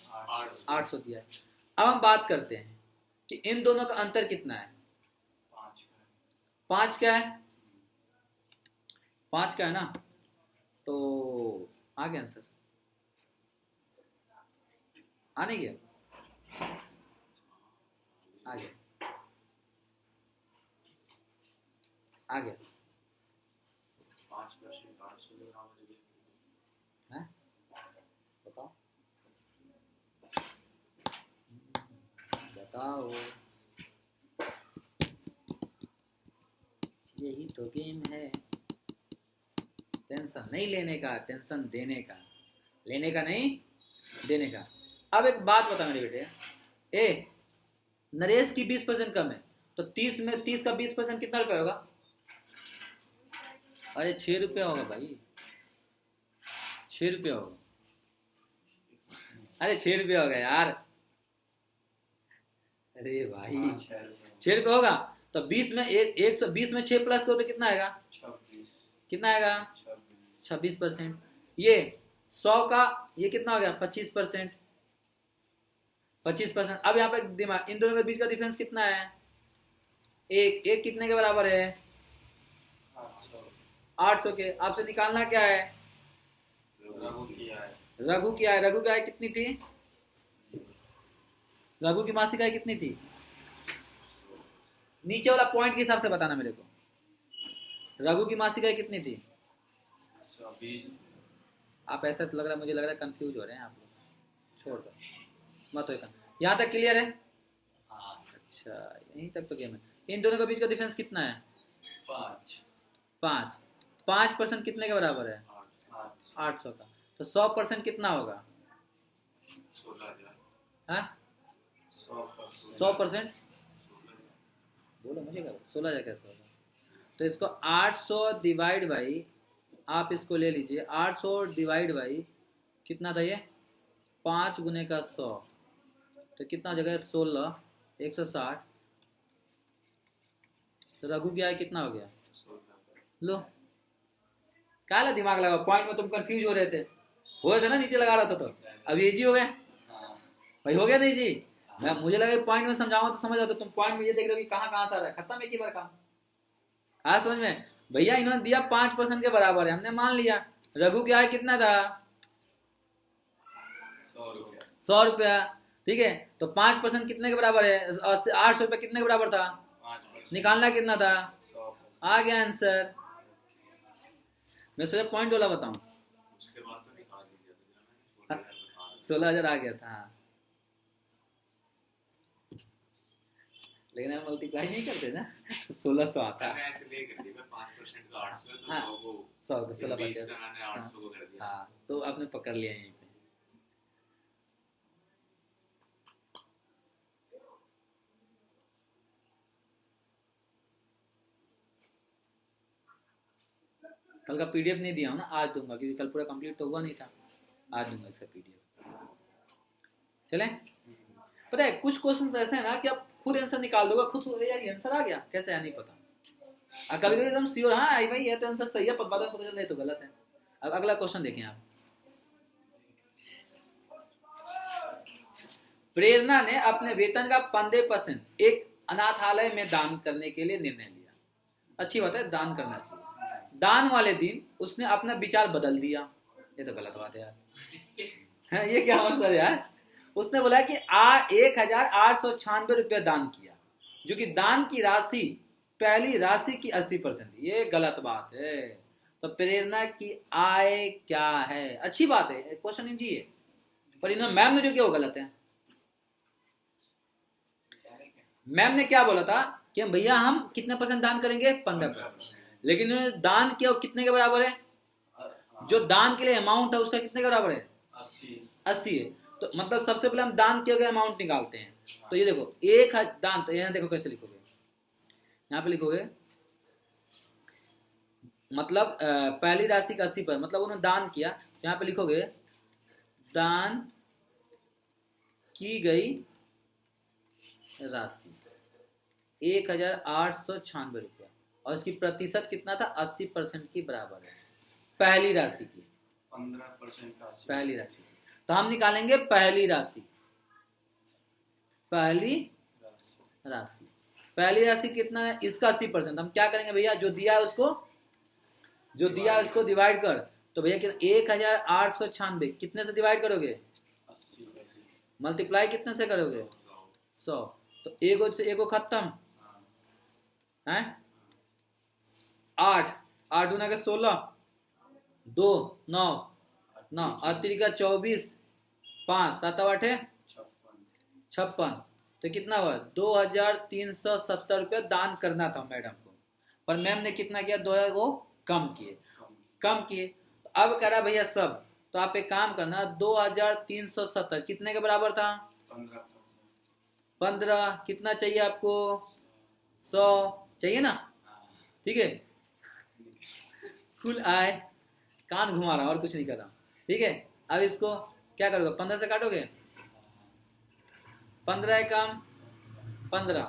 800 दिया है। अब हम बात करते हैं कि इन दोनों का अंतर कितना है, 5 का है, 5 का है ना, तो आ गया आंसर, आ नहीं गया, आ गया, आ गया, 5% 800 है बताओ, बताओ, यही तो गेम है, टेंशन नहीं लेने का, टेंशन देने का, लेने का नहीं देने का। अब एक बात बता मेरे बेटे, ए नरेश की 20% कम है, तो 30 में 30 का 20% कितना रुपया होगा, अरे 6 रुपया होगा भाई, 6 रुपया होगा, अरे 6 रुपया होगा यार, अरे भाई 6 रुपया होगा, तो 20 में 120 में 6 प्लस करो तो कितना आएगा, 26। कितना आएगा 26%। ये 100 का ये कितना हो गया 25%, 25%। अब यहाँ पे दिमाग, इन दोनों के बीच का डिफरेंस कितना है, एक एक कितने के बराबर है, 800 के। आपसे निकालना क्या है, रघु की आय, रघु की आय, रघु की आय कितनी थी, रघु की मासिक आय कितनी थी, नीचे वाला पॉइंट के हिसाब से बताना मेरे को, रघु की मासिक आय कितनी थी, 20। आप ऐसा तो लग रहा है, मुझे लग रहा है कंफ्यूज हो रहे हैं आप लोग, छोड़ दो मत हो, यहाँ तक क्लियर है, अच्छा यहीं तक तो गेम है। इन दोनों के बीच का डिफरेंस कितना है, 5, 5% कितने के बराबर है, 800 का, तो 100% कितना होगा, 16,000। 100% बोलो मुझे क्या, 16,000 कैसे होगा, तो इसको 800 डिवाइड बाई, आप इसको ले लीजिए 800 डिवाइड बाई कितना था ये, 5 गुने का 100, तो कितना जगह 16, 160, तो रघु की आय कितना हो गया, लो काला दिमाग लगा, पॉइंट में तुम कंफ्यूज हो रहे थे ना, नीचे लगा रहा था, तो अब इजी हो गया भाई, हो गया नहीं जी, मैं मुझे लगा पॉइंट में समझाऊंगा तो समझ आता, तुम पॉइंट में ये देख रहे हो कि कहाँ से आ रहा है, खत्म एक ही बार काम, आ समझ में, भैया इन्होंने दिया 5% के बराबर है, हमने मान लिया, रघु की आय कितना था 100 रुपया, ठीक है, तो 5% कितने के बराबर है, 800 रुपया कितने के बराबर था, निकालना कितना था, आ गया आंसर। मैं सोचा पॉइंट वाला बताऊं, उसके बाद तो निकाल लिया था, 16,000 आ गया था, हाँ। लेकिन हम मल्टीप्लाई नहीं करते ना, 1600 आता है, ऐसे ले कर दी मैं 5% का 800 तो हाँ, 100 को 100 को 16 20 50। से मैंने 800 को कर दिया। हाँ तो आपने पकड़ लिया यहीं पे। कल का पीडीएफ नहीं दिया हूँ ना, आज दूंगा क्योंकि कल पूरा कंप्लीट तो हुआ नहीं था, आज दूंगा इसका पीडीएफ। चलें, पता है कुछ क्वेश्चन ऐसे हैं ना कि आप खुद आंसर निकाल दोगे, खुद यार ये आंसर आ गया कैसे है नहीं पता, और कभी कभी एकदम श्योर हाँ आई भाई ये तो आंसर सही है, पर बाद में पता चला ये तो गलत है। अब अगला क्वेश्चन देखें आप। प्रेरणा ने अपने वेतन का 15% एक अनाथालय में दान करने के लिए निर्णय लिया। अच्छी बात है, दान करना चाहिए। दान वाले दिन उसने अपना विचार बदल दिया। ये तो गलत बात है यार। ये क्या मतलब यार, उसने बोला कि 1896 रुपया दान किया, जो कि दान की राशि पहली राशि की 80%। ये गलत बात है। तो प्रेरणा की आय क्या है? अच्छी बात है, क्वेश्चन इजी है, पर इन्होंने मैम ने जो किया वो गलत है। मैम ने क्या बोला था कि भैया हम कितने % दान करेंगे? 15%। लेकिन उन्होंने दान किया कितने के बराबर है? जो दान के लिए अमाउंट है उसका कितने के बराबर है? 80 है। तो मतलब सबसे पहले हम दान किए गए अमाउंट निकालते हैं। तो ये देखो एक दान, तो यहाँ देखो कैसे लिखोगे, यहाँ पे लिखोगे मतलब पहली राशि का 80%, मतलब उन्होंने दान किया, तो यहाँ पे लिखोगे दान की गई राशि 1896 रुपया, और इसकी प्रतिशत कितना था? 80% की बराबर है पहली राशि की। 15% का 80। पहली राशि की, तो हम निकालेंगे पहली राशि। पहली राशि कितना है? इसका 80%। हम क्या करेंगे भैया, जो दिया है उसको डिवाइड कर। तो भैया कितना? 1896 कितने से डिवाइड करोगे? 80। मल्टीप्लाई कितने से करोगे? 100। तो एगो से एगो खत्म है। 8 दूना के 16, 2 9 9 अतिरिका 24, 5 7 8 56। तो कितना हुआ? 2370 रुपया दान करना था मैडम को, पर मैम ने कितना किया? 2000 वो कम किए। तो अब कह रहा भैया सब, तो आप एक काम करना, 2370 कितने के बराबर था? 15। कितना चाहिए आपको? 100 चाहिए ना? ठीक है, फुल आए, कान घुमा रहा और कुछ नहीं कर रहा। ठीक है, अब इसको क्या करोगे? 15 से काटोगे, 15 कम 15,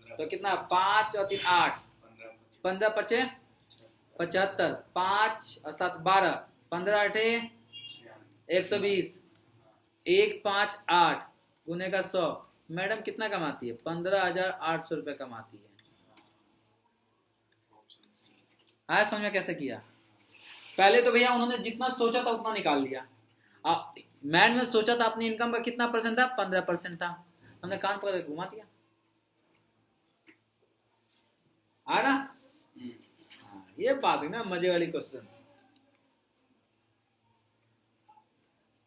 तो कितना? 5 और 3 8, 15 पचे 75, 5 और 7 12, 15 8 120, 1 5 8 गुने का 100। मैडम कितना कमाती है? 15,800 रुपये कमाती है। आया समझ में कैसे किया? पहले तो भैया उन्होंने जितना सोचा था उतना निकाल लिया। मैन में सोचा था अपनी इनकम का कितना % था? 15% था। हमने कान पकड़ के घुमा दिया। आ ना? ये बात है ना मजे वाली क्वेश्चंस।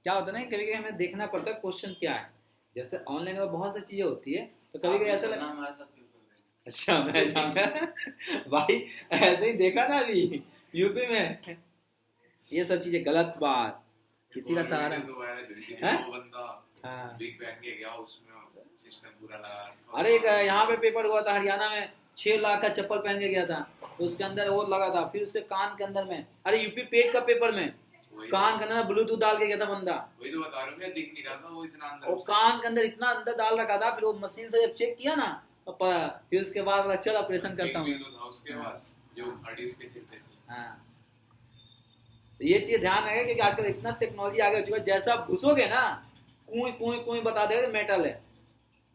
क्या होता है ना, कभी कभी हमें देखना पड़ता है क्वेश्चन क्या है। जैसे ऑनलाइन में बहुत सी चीजें होती है, तो कभी कभी ऐसा लगता। अच्छा मैं जाऊंगा भाई, ऐसे ही देखा ना अभी यूपी में, ये सब चीजें गलत बात। किसी का सहारा बिग बैंग के गया, उसमें सिस्टम पूरा लगा। अरे यहाँ पे पेपर हुआ था हरियाणा में, 6 लाख का चप्पल पहन के गया था, उसके अंदर वो लगा था, फिर उसके कान के अंदर में, अरे यूपी पेट का पेपर में कान के अंदर ब्लूटूथ डाल के गया था बंदा। वही तो बता रहा हूँ, दिख नहीं रहा था वो इतना अंदर, वो कान के अंदर इतना अंदर डाल रखा था। फिर वो मशीन से जब चेक किया ना, तो फिर उसके बाद बोला चल ऑपरेशन करता हूँ। उसके पास जो खड़ी उसके सिर पे से। हाँ, तो ये चीज ध्यान रखें क्योंकि आजकल इतना टेक्नोलॉजी आगे हो चुका है, जैसा आप घुसोगे ना कोई बता देगा मेटल है।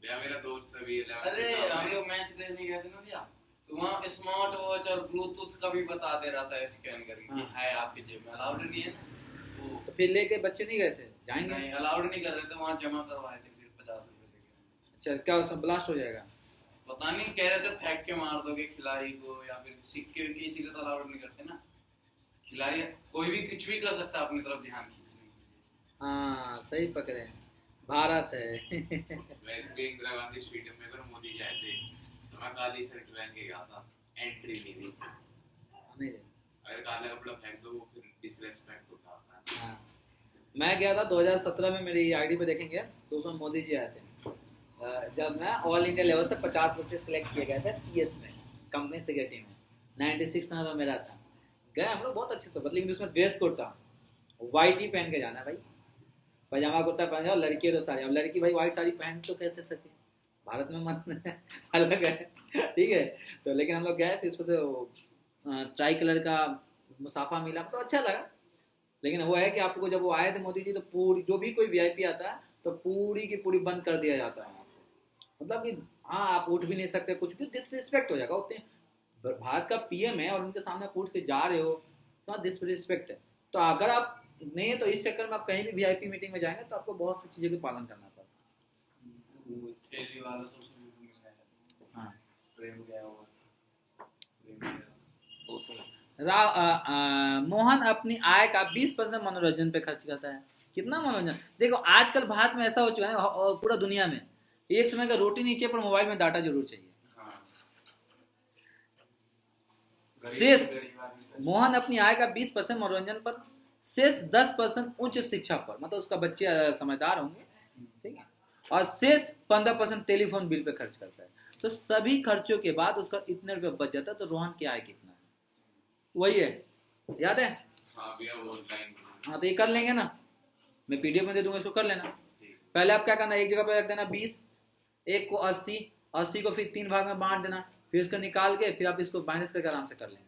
मेरा दोस्त अभी अरे हम लोग मैच देखने गए थे ना भैया, तो वहाँ स्मार्ट वॉच और ब्लूटूथ का भी बता दे रहा था स्कैन करके कि है आपके जेब में। अलाउड नहीं है ना, तो फिर लेके बच्चे नहीं गए थे? जाएंगे नहीं, अलाउड नहीं कर रहे थे, वहाँ जमा करवाए थे फिर 50 रुपए से। अच्छा, क्या उसमें ब्लास्ट हो जाएगा? पता नहीं, कह रहे थे फेंक के मार दोगे खिलाड़ी को, या फिर सिक्के किसी को तो अलाउड नहीं करते ना। खिलाड़ी कोई भी कुछ भी कर सकता है अपनी तरफ ध्यान खींचने के लिए। हाँ सही पकड़े, भारत है। वैसे इंदिरा गांधी स्टेडियम में अगर मोदी जाए थे, तो मैं काली शर्ट पहन के गया था, एंट्री नहीं दी। अगर काला कपड़ा फेंक दो वो फिर डिसरेस्पेक्ट होता है। हाँ। मैं गया था 2017 में, मेरी आईडी पे देखेंगे तो उसमें मोदी जी आए थे। जब मैं ऑल इंडिया लेवल से 50 बच्चे सिलेक्ट किए गए थे सीएस में, कंपनी सेक्रेटरी में। 96 नंबर मेरा था। गए हम लोग बहुत अच्छे से, लेकिन उसमें ड्रेस कोड था, वाइट ही पहन के जाना भाई, पजामा कुर्ता पहन जाओ, लड़की तो साड़ी। अब लड़की भाई वाइट साड़ी पहन तो कैसे सके, भारत में मत अलग है, ठीक है। तो लेकिन हम लोग गए, फिर उसको से ट्राई कलर का मुसाफा मिला, तो अच्छा लगा। लेकिन वो है कि आपको जब वो आए थे मोदी जी, तो पूरी जो भी कोई वीआईपी आता है तो पूरी की पूरी बंद कर दिया जाता है आपको। मतलब कि हाँ, आप उठ भी नहीं सकते, कुछ भी डिसरिस्पेक्ट हो जाएगा। उतने भारत का पीएम है और उनके सामने आप उठ के जा रहे हो तो डिसरिस्पेक्ट है। तो अगर आप नहीं है तो इस चक्कर में आप कहीं भी वीआईपी मीटिंग में जाएंगे तो आपको बहुत सी चीज़ों का पालन करना पड़ता है। वो ठेली वाला सबसे मिल रहा है। हाँ, प्रेम गया होगा, प्रेम गया। मोहन अपनी आय का 20% मनोरंजन पे खर्च करता है। कितना मनोरंजन! देखो आजकल भारत में ऐसा हो चुका है और पूरा दुनिया में, एक समय का रोटी नहीं चाहिए पर मोबाइल में डाटा जरूर चाहिए। हाँ। शेष मोहन अपनी आय का 20% मनोरंजन पर, शेष 10% उच्च शिक्षा पर, मतलब उसका बच्चे समझदार होंगे, ठीक है, और शेष 15% टेलीफोन बिल पे खर्च करता है। तो सभी खर्चों के बाद उसका इतने रुपये बच जाता है। तो रोहन की आय कितना है? वही है, याद है? हाँ भैया वो लाइन। हाँ, तो ये कर लेंगे ना, मैं पीडीएफ में दे दूंगा, इसको कर लेना। पहले आप क्या करना, एक जगह पे रख देना 20, एक को 80, 80 को फिर 3 भाग में बांट देना, फिर इसको निकाल के फिर आप इसको माइनस करके आराम से कर लेंगे,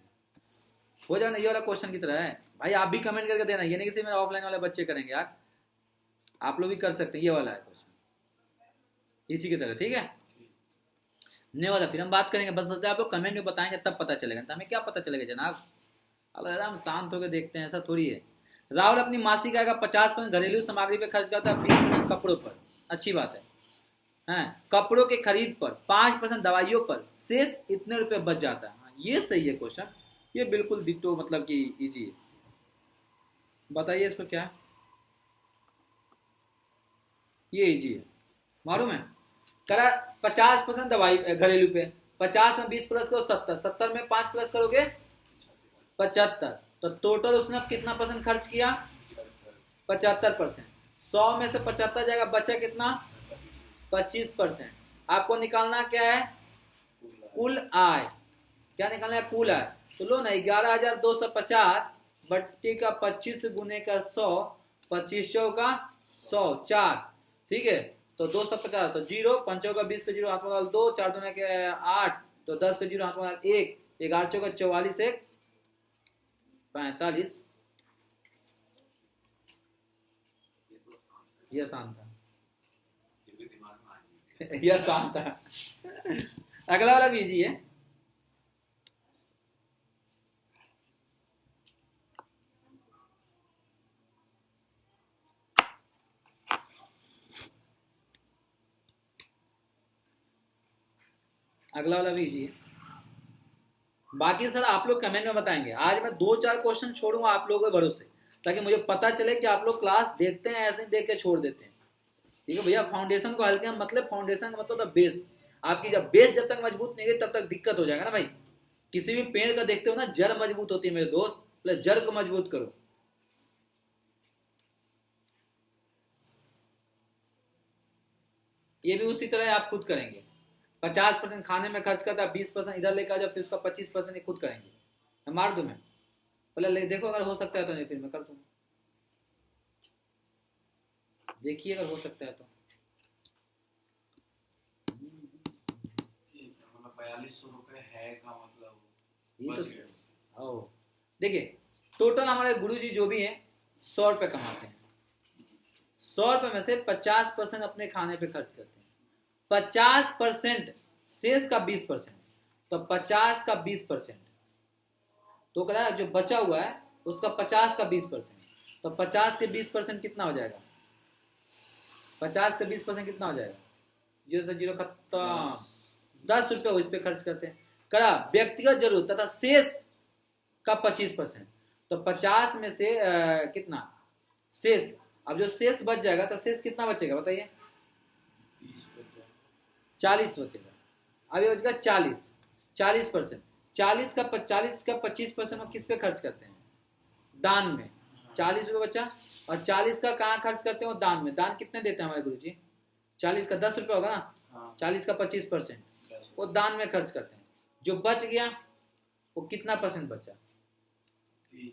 हो जाएगा। ये वाला क्वेश्चन की तरह है भाई, आप भी कमेंट करके देना, ये नहीं कि सिर्फ मेरे ऑफलाइन वाले बच्चे करेंगे यार, आप लोग भी कर सकते हैं। ये वाला है क्वेश्चन इसी की तरह, ठीक है। नहीं वाला फिर हम बात करेंगे, बस आप लोग कमेंट में बताएंगे तब पता चलेगा, तो हमें क्या पता चलेगा जनाब। अगर हम शांत होकर देखते हैं, ऐसा थोड़ी है। राहुल अपनी मासिक आय का 50% घरेलू सामग्री पे खर्च करता है, 20% कपड़ों पर। अच्छी बात है, हैं? कपड़ों के खरीद पर, 5% दवाइयों पर, शेष इतने रुपए बच जाता है। हाँ, ये सही है क्वेश्चन, ये बिल्कुल डिट्टो, मतलब कि इजी है। बताइए इसको क्या है, ये इजी है, मालूम है। करा 50% दवाई घरेलू पे, 50 में 20 प्लस करो 70, 70 में 5 प्लस करोगे 75, तो टोटल उसने अब कितना परसेंट खर्च किया? 75%। 100 में से 75 जाएगा, बचा कितना? 25%। आपको निकालना क्या है? कुल आय। क्या निकालना है? कुल आय। तो लो ना, 11,250 बट्टी का 25 गुने का 100, 25 का 100, 4, ठीक है। तो 250, तो 0, 5 का 20 का 0 हाथ में डाल 2, 4 दूना के 8, तो 10 का 0 हाथ में डाल 1, 11 का 44, 1 45। ये आसान था, ये आसान था। अगला वाला भी इजी है। अगला वाला भी इजी है। बाकी सर आप लोग कमेंट में बताएंगे। आज मैं 2-4 क्वेश्चन छोड़ूंगा आप लोगों के भरोसे, ताकि मुझे पता चले कि आप लोग क्लास देखते हैं, ऐसे ही देख के छोड़ देते हैं। ठीक है भैया, फाउंडेशन को हल्के, मतलब फाउंडेशन का मतलब बेस। आपकी जब बेस जब तक मजबूत नहीं है तब तक दिक्कत हो जाएगा ना भाई। किसी भी पेड़ का देखते हो ना, जड़ मजबूत होती है मेरे दोस्त, प्लस जड़ को मजबूत करो। ये भी उसी तरह आप खुद करेंगे। 50% खाने में खर्च करता है, 20% इधर लेकर जाओ, फिर उसका 25% खुद करेंगे। मैं मार दूं मैं पहले, देखो अगर हो सकता है तो, नहीं फिर मैं कर दूंगा। देखिए अगर हो सकता है तो। 4200 रुपए है का मतलब ये बच तो गए। ओ देखिए, टोटल हमारे गुरुजी जो भी हैं 100 रुपए कमाते हैं। 100 रुपए में से 50% अपने खाने पे खर्च करते हैं। 50% शेष का 20%, तो 50 का 20%, तो कह रहा है जो बचा हुआ है उसका 50 का 20%, तो 50 के 20% कितना हो जाएगा? 50 का 20% कितना हो जाएगा? 0 से 0 खत्म। 10 रुपये इस पे खर्च करते हैं। करा व्यक्तिगत जरूरत तथा शेष का 25%, तो 50 में से कितना शेष? अब जो शेष बच जाएगा तो शेष कितना बचेगा बताइए? 40 बचेगा। अब ये बचेगा 40%। 40 का 25% किस पे खर्च करते हैं? दान में। 40 रुपये बचा, और 40 का कहाँ खर्च करते हैं? वो दान में। दान कितने देते हैं हमारे गुरुजी? 40 का 10 रुपये होगा ना, हाँ 40 का 25% वो दान में खर्च करते हैं। जो बच गया वो कितना परसेंट बचा?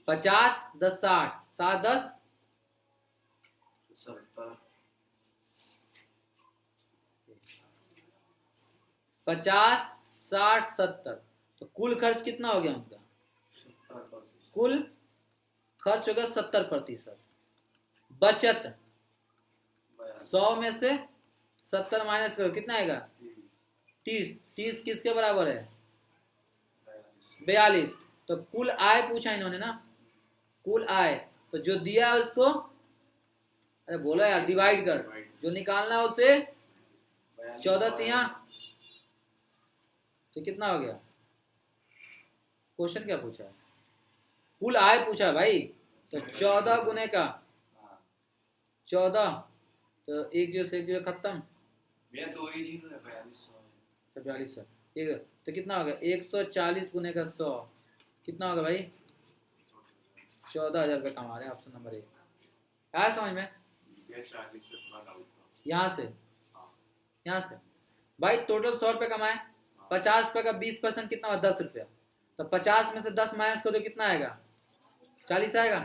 50 10 60, 7 10 70 50 60 70, तो कुल खर्च कितना हो गया उनका? 70%। कुल खर्च होगा 70%। बचत 100 में से 70 माइनस करो, कितना आएगा? 30। 30 किसके बराबर है? 42। तो कुल आय पूछा इन्होंने ना, कुल आय। तो जो दिया है उसको, अरे बोलो यार, डिवाइड कर, जो निकालना है उसे 14 तिया, तो कितना हो गया? क्वेश्चन क्या पूछा है? कुल आय पूछा है भाई, तो 14 गुने का 14, तो एक जीरो से एक जीरो खत्म, भैया 2 ही जीरो है, 4200 है। 4200, ठीक है। तो कितना हो गया? 140 गुने का 100, कितना होगा भाई? 14,000 रुपये कमा रहे हैं। ऑप्शन नंबर 1 आया समझ में? यहाँ से भाई टोटल 100 रुपये कमाए, 50 रुपये का 20% कितना हुआ? 10 रुपया। तो 50 में से 10 माइनस करो तो कितना आएगा? 40 आएगा।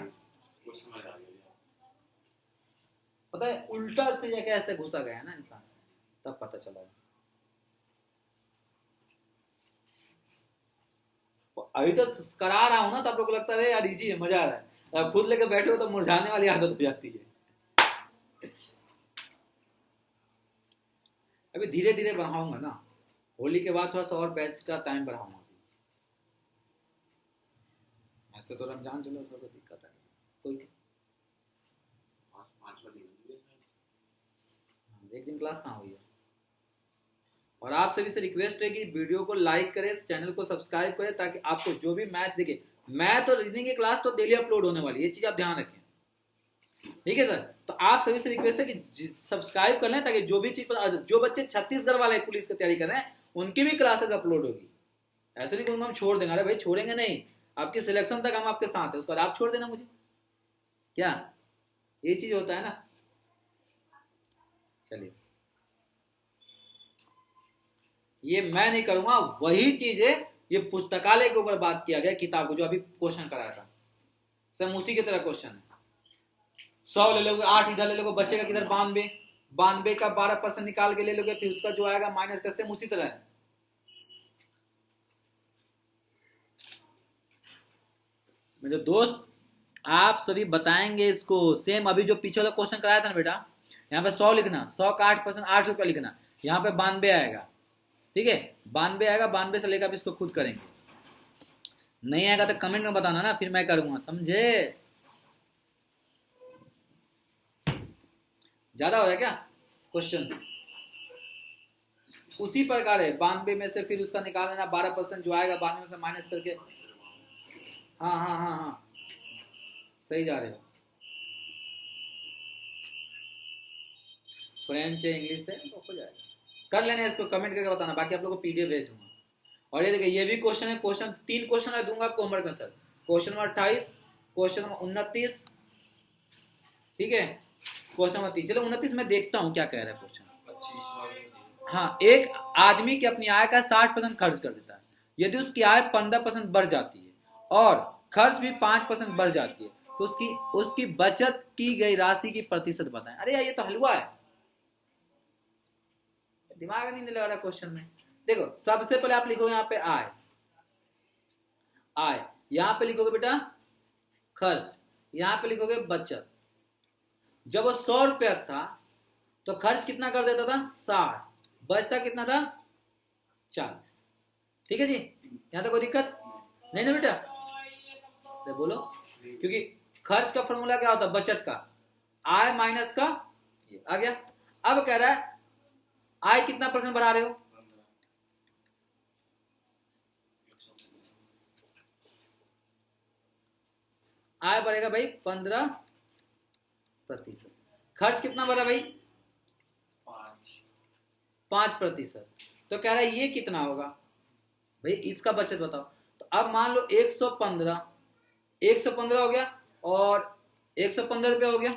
पता है उल्टा से जाके ऐसे घुसा गया है ना इंसान, तब पता चला। अभी तो करा रहा हूं ना, तो आप लोग को लगता है यार इजी है, मजा आ रहा है। खुद लेके बैठे हो तो मुरझाने वाली आदत हो जाती है। अभी धीरे धीरे बढ़ाऊंगा ना, होली के बाद थोड़ा सा और बैच का टाइम बढ़ाऊंगा। ऐसे तो रमजान चलो, थोड़ा सा दिक्कत है, कोई एक दिन क्लास कहाँ हुई है। और आप सभी से रिक्वेस्ट है कि वीडियो को लाइक करें, चैनल को सब्सक्राइब करें, ताकि आपको जो भी मैथ दिखे, मैथ और रीजनिंग की क्लास तो डेली अपलोड होने वाली है, ये चीज आप ध्यान रखें, ठीक है सर। तो आप सभी से रिक्वेस्ट है कि सब्सक्राइब कर लें, ताकि जो भी चीज, जो बच्चे छत्तीसगढ़ वाले पुलिस की तैयारी कर रहे हैं उनकी भी क्लासेस अपलोड होगी। ऐसे नहीं कहूंगा हम छोड़ देंगे, अरे भाई छोड़ेंगे नहीं, आपके सिलेक्शन तक हम आपके साथ है, उसके बाद आप छोड़ देना मुझे, क्या ये चीज होता है ना। चलिए, ये मैं नहीं करूंगा, वही चीज है, ये पुस्तकालय के ऊपर बात किया गया, किताब को जो अभी क्वेश्चन कराया था, सब उसी की तरह क्वेश्चन है। 100 ले लोगे, 8 इधर ले लोगे, बचेगा किधर? 92। 92 का 12% निकाल के ले लोगे, फिर उसका जो आएगा माइनस कर, सेम उसी तरह है। मेरे दोस्त आप सभी बताएंगे इसको, सेम अभी जो पीछे वाला क्वेश्चन कराया था ना बेटा, यहाँ पे 100 लिखना, 100 का 8%, 8 रुपया लिखना, यहाँ पे 92 आएगा, ठीक है, 92 आएगा, 92 से लेकर आप इसको खुद करेंगे। नहीं आएगा तो कमेंट में बताना ना, फिर मैं करूंगा, समझे? ज्यादा हो रहा है क्या क्वेश्चन? उसी प्रकार है, 92 में से फिर उसका निकाल लेना 12% जो आएगा, 92 में से माइनस करके। हाँ हाँ हाँ हाँ, सही जा रहे हो। फ्रेंच है, इंग्लिश है, तो हो जाएगा, कर लेना इसको, कमेंट करके बताना, बाकी आप लोगों को पीडीएफ भेज दूंगा। और ये देखिए, ये भी क्वेश्चन है, क्वेश्चन 3 क्वेश्चन है दूंगा आपको होमवर्क में sir. Question number 28, question number 29, ठीक है, क्वेश्चन नंबर 30। चलो 29 में देखता हूँ क्या कह रहा है क्वेश्चन। 25 हाँ, एक आदमी की अपनी आय का 60% खर्च कर देता है, यदि उसकी आय 15% बढ़ जाती है और खर्च भी 5% बढ़ जाती है, तो उसकी बचत की गई राशि की प्रतिशत बताएं। अरे यार ये तो हलवा है, दिमाग नहीं लगा रहा क्वेश्चन में। देखो सबसे पहले आप लिखोगे यहाँ पे आय, यहाँ पे लिखोगे बेटा खर्च, यहाँ पे लिखोगे बचत। जब वो 100 रुपया था तो खर्च कितना कर देता था? 60, बचता कितना था? 40, ठीक है जी, यहाँ तक कोई दिक्कत नहीं ना बेटा? तो बोलो, क्योंकि खर्च का फॉर्मूला क्या होता है? बचत का, आय माइनस का ये आ गया। अब कह रहा है आय कितना परसेंट बढ़ा रहे हो? आय बढ़ेगा भाई 15%। खर्च कितना बढ़ा भाई? 5%। तो कह रहा है ये कितना होगा भाई? इसका बचत बताओ। अब मान लो 115 हो गया और 115 रुपया हो गया,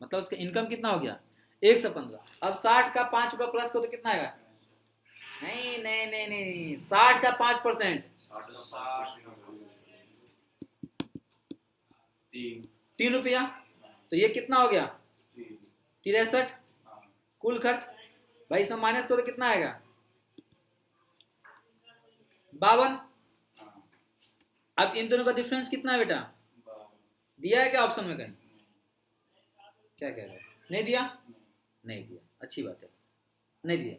मतलब उसका इनकम कितना हो गया 115। अब 60 का 5 रुपया प्लस करो तो कितना आएगा? नहीं नहीं नहीं नहीं, 60 का 5%, 3 रुपया, तो ये कितना हो गया 63। कुल खर्च भाई इसमें माइनस करो तो कितना आएगा 52। अब इन दोनों का डिफरेंस कितना है बेटा? दिया है क्या ऑप्शन में कहीं? क्या कह रहे हो? नहीं दिया? नहीं दिया, अच्छी बात है, नहीं दिया।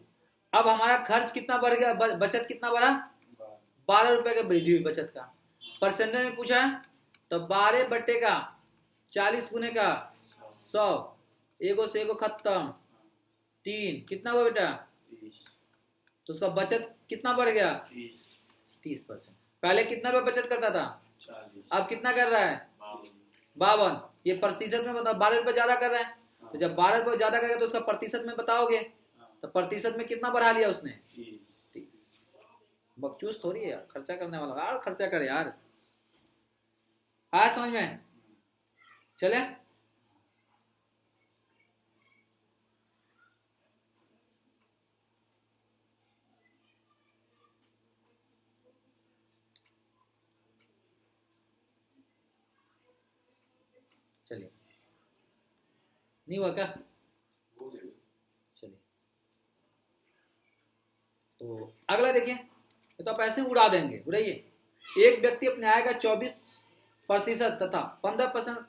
अब हमारा खर्च कितना बढ़ गया, बचत कितना बढ़ा? 12 रुपए का वृद्धि हुई बचत का। परसेंटेज में पूछा है तो 12 बट्टे का 40 गुने का 100, एगो से एगो खत्म, 3 कितना हुआ बेटा? तो उसका बचत कितना बढ़ गया? 30%। पहले कितना रुपया बचत करता था? 40। अब कितना कर रहा है? 52। ये प्रतिशत में बताओ, 12 रुपए ज्यादा कर रहा है, तो जब 12 रुपए ज्यादा करेगा तो उसका प्रतिशत में बताओगे, तो प्रतिशत में कितना बढ़ा लिया उसने? 30। बकचूस थोड़ी है यार, खर्चा करने वाला यार खर्चा करे यार। आया समझ में? चले चलिए, नहीं हुआ क्या? चलिए, तो अगला देखिए, ये तो आप ऐसे उड़ा देंगे, उड़ाइए। एक व्यक्ति अपने आय का 24% तथा 15%,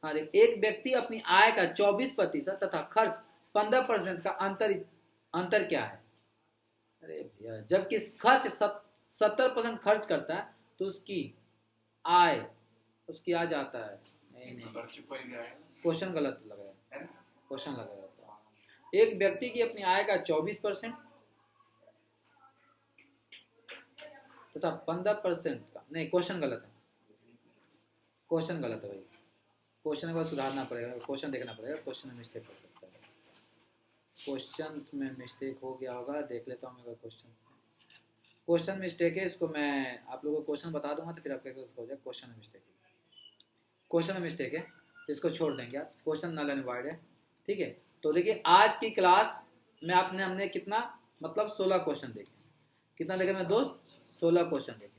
हाँ एक व्यक्ति अपनी आय का 24% तथा खर्च 15% का अंतर क्या है? अरे भैया, जबकि खर्च 70% खर्च करता है तो उसकी आ जाता है। नहीं, क्वेश्चन गलत लग रहा है, क्वेश्चन लग रहा है। एक व्यक्ति की अपनी आय का 24% तथा 15% का, नहीं क्वेश्चन गलत है, क्वेश्चन गलत है भाई, क्वेश्चन को सुधारना पड़ेगा, क्वेश्चन देखना पड़ेगा, क्वेश्चन में मिस्टेक हो सकता है, क्वेश्चन में मिस्टेक हो गया होगा, देख लेता हूँ मेरा क्वेश्चन मिस्टेक है, इसको मैं आप लोगों को क्वेश्चन बता दूंगा तो फिर आपका हो जाए क्वेश्चन में मिस्टेक है, क्वेश्चन में मिस्टेक है, इसको छोड़ देंगे आप, क्वेश्चन नल एंड वॉइड है, ठीक है। तो देखिए आज की क्लास में हमने कितना मतलब 16 क्वेश्चन देखे, कितना देखे मेरे दोस्त? 16 क्वेश्चन देखे,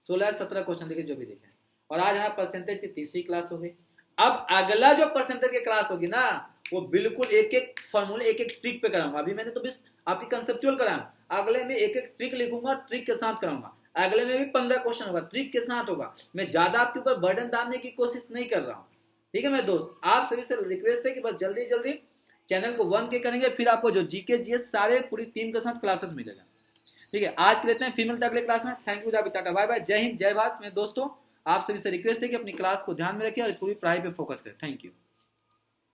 16-17 क्वेश्चन देखे जो भी देखे, और आज हमारे परसेंटेज की तीसरी क्लास हो गई। अब अगला जो परसेंटेज की क्लास होगी ना, वो बिल्कुल एक एक फॉर्मूले एक एक ट्रिक पे कराऊंगा। अभी मैंने तो बस आपकी कंसेप्चुअल कराया, अगले में एक एक ट्रिक लिखूंगा, ट्रिक के साथ कराऊंगा। अगले में भी 15 क्वेश्चन होगा, ट्रिक के साथ होगा। मैं ज्यादा आपके ऊपर बर्डन डालने की कोशिश नहीं कर रहा हूँ, ठीक है मेरे दोस्त। आप सभी से रिक्वेस्ट है कि बस जल्दी जल्दी चैनल को 1K करेंगे, फिर आपको जो जीके जीएस सारे पूरी टीम के साथ क्लासेस मिलेगा, ठीक है। आज के लेते हैं, फिर मिलते हैं अगले क्लास में। Thank you, tata bye bye, जय हिंद जय भारत। मेरे दोस्तों आप सभी से रिक्वेस्ट है कि अपनी क्लास को ध्यान में रखिए और पूरी पढ़ाई पे फोकस करें। Thank you.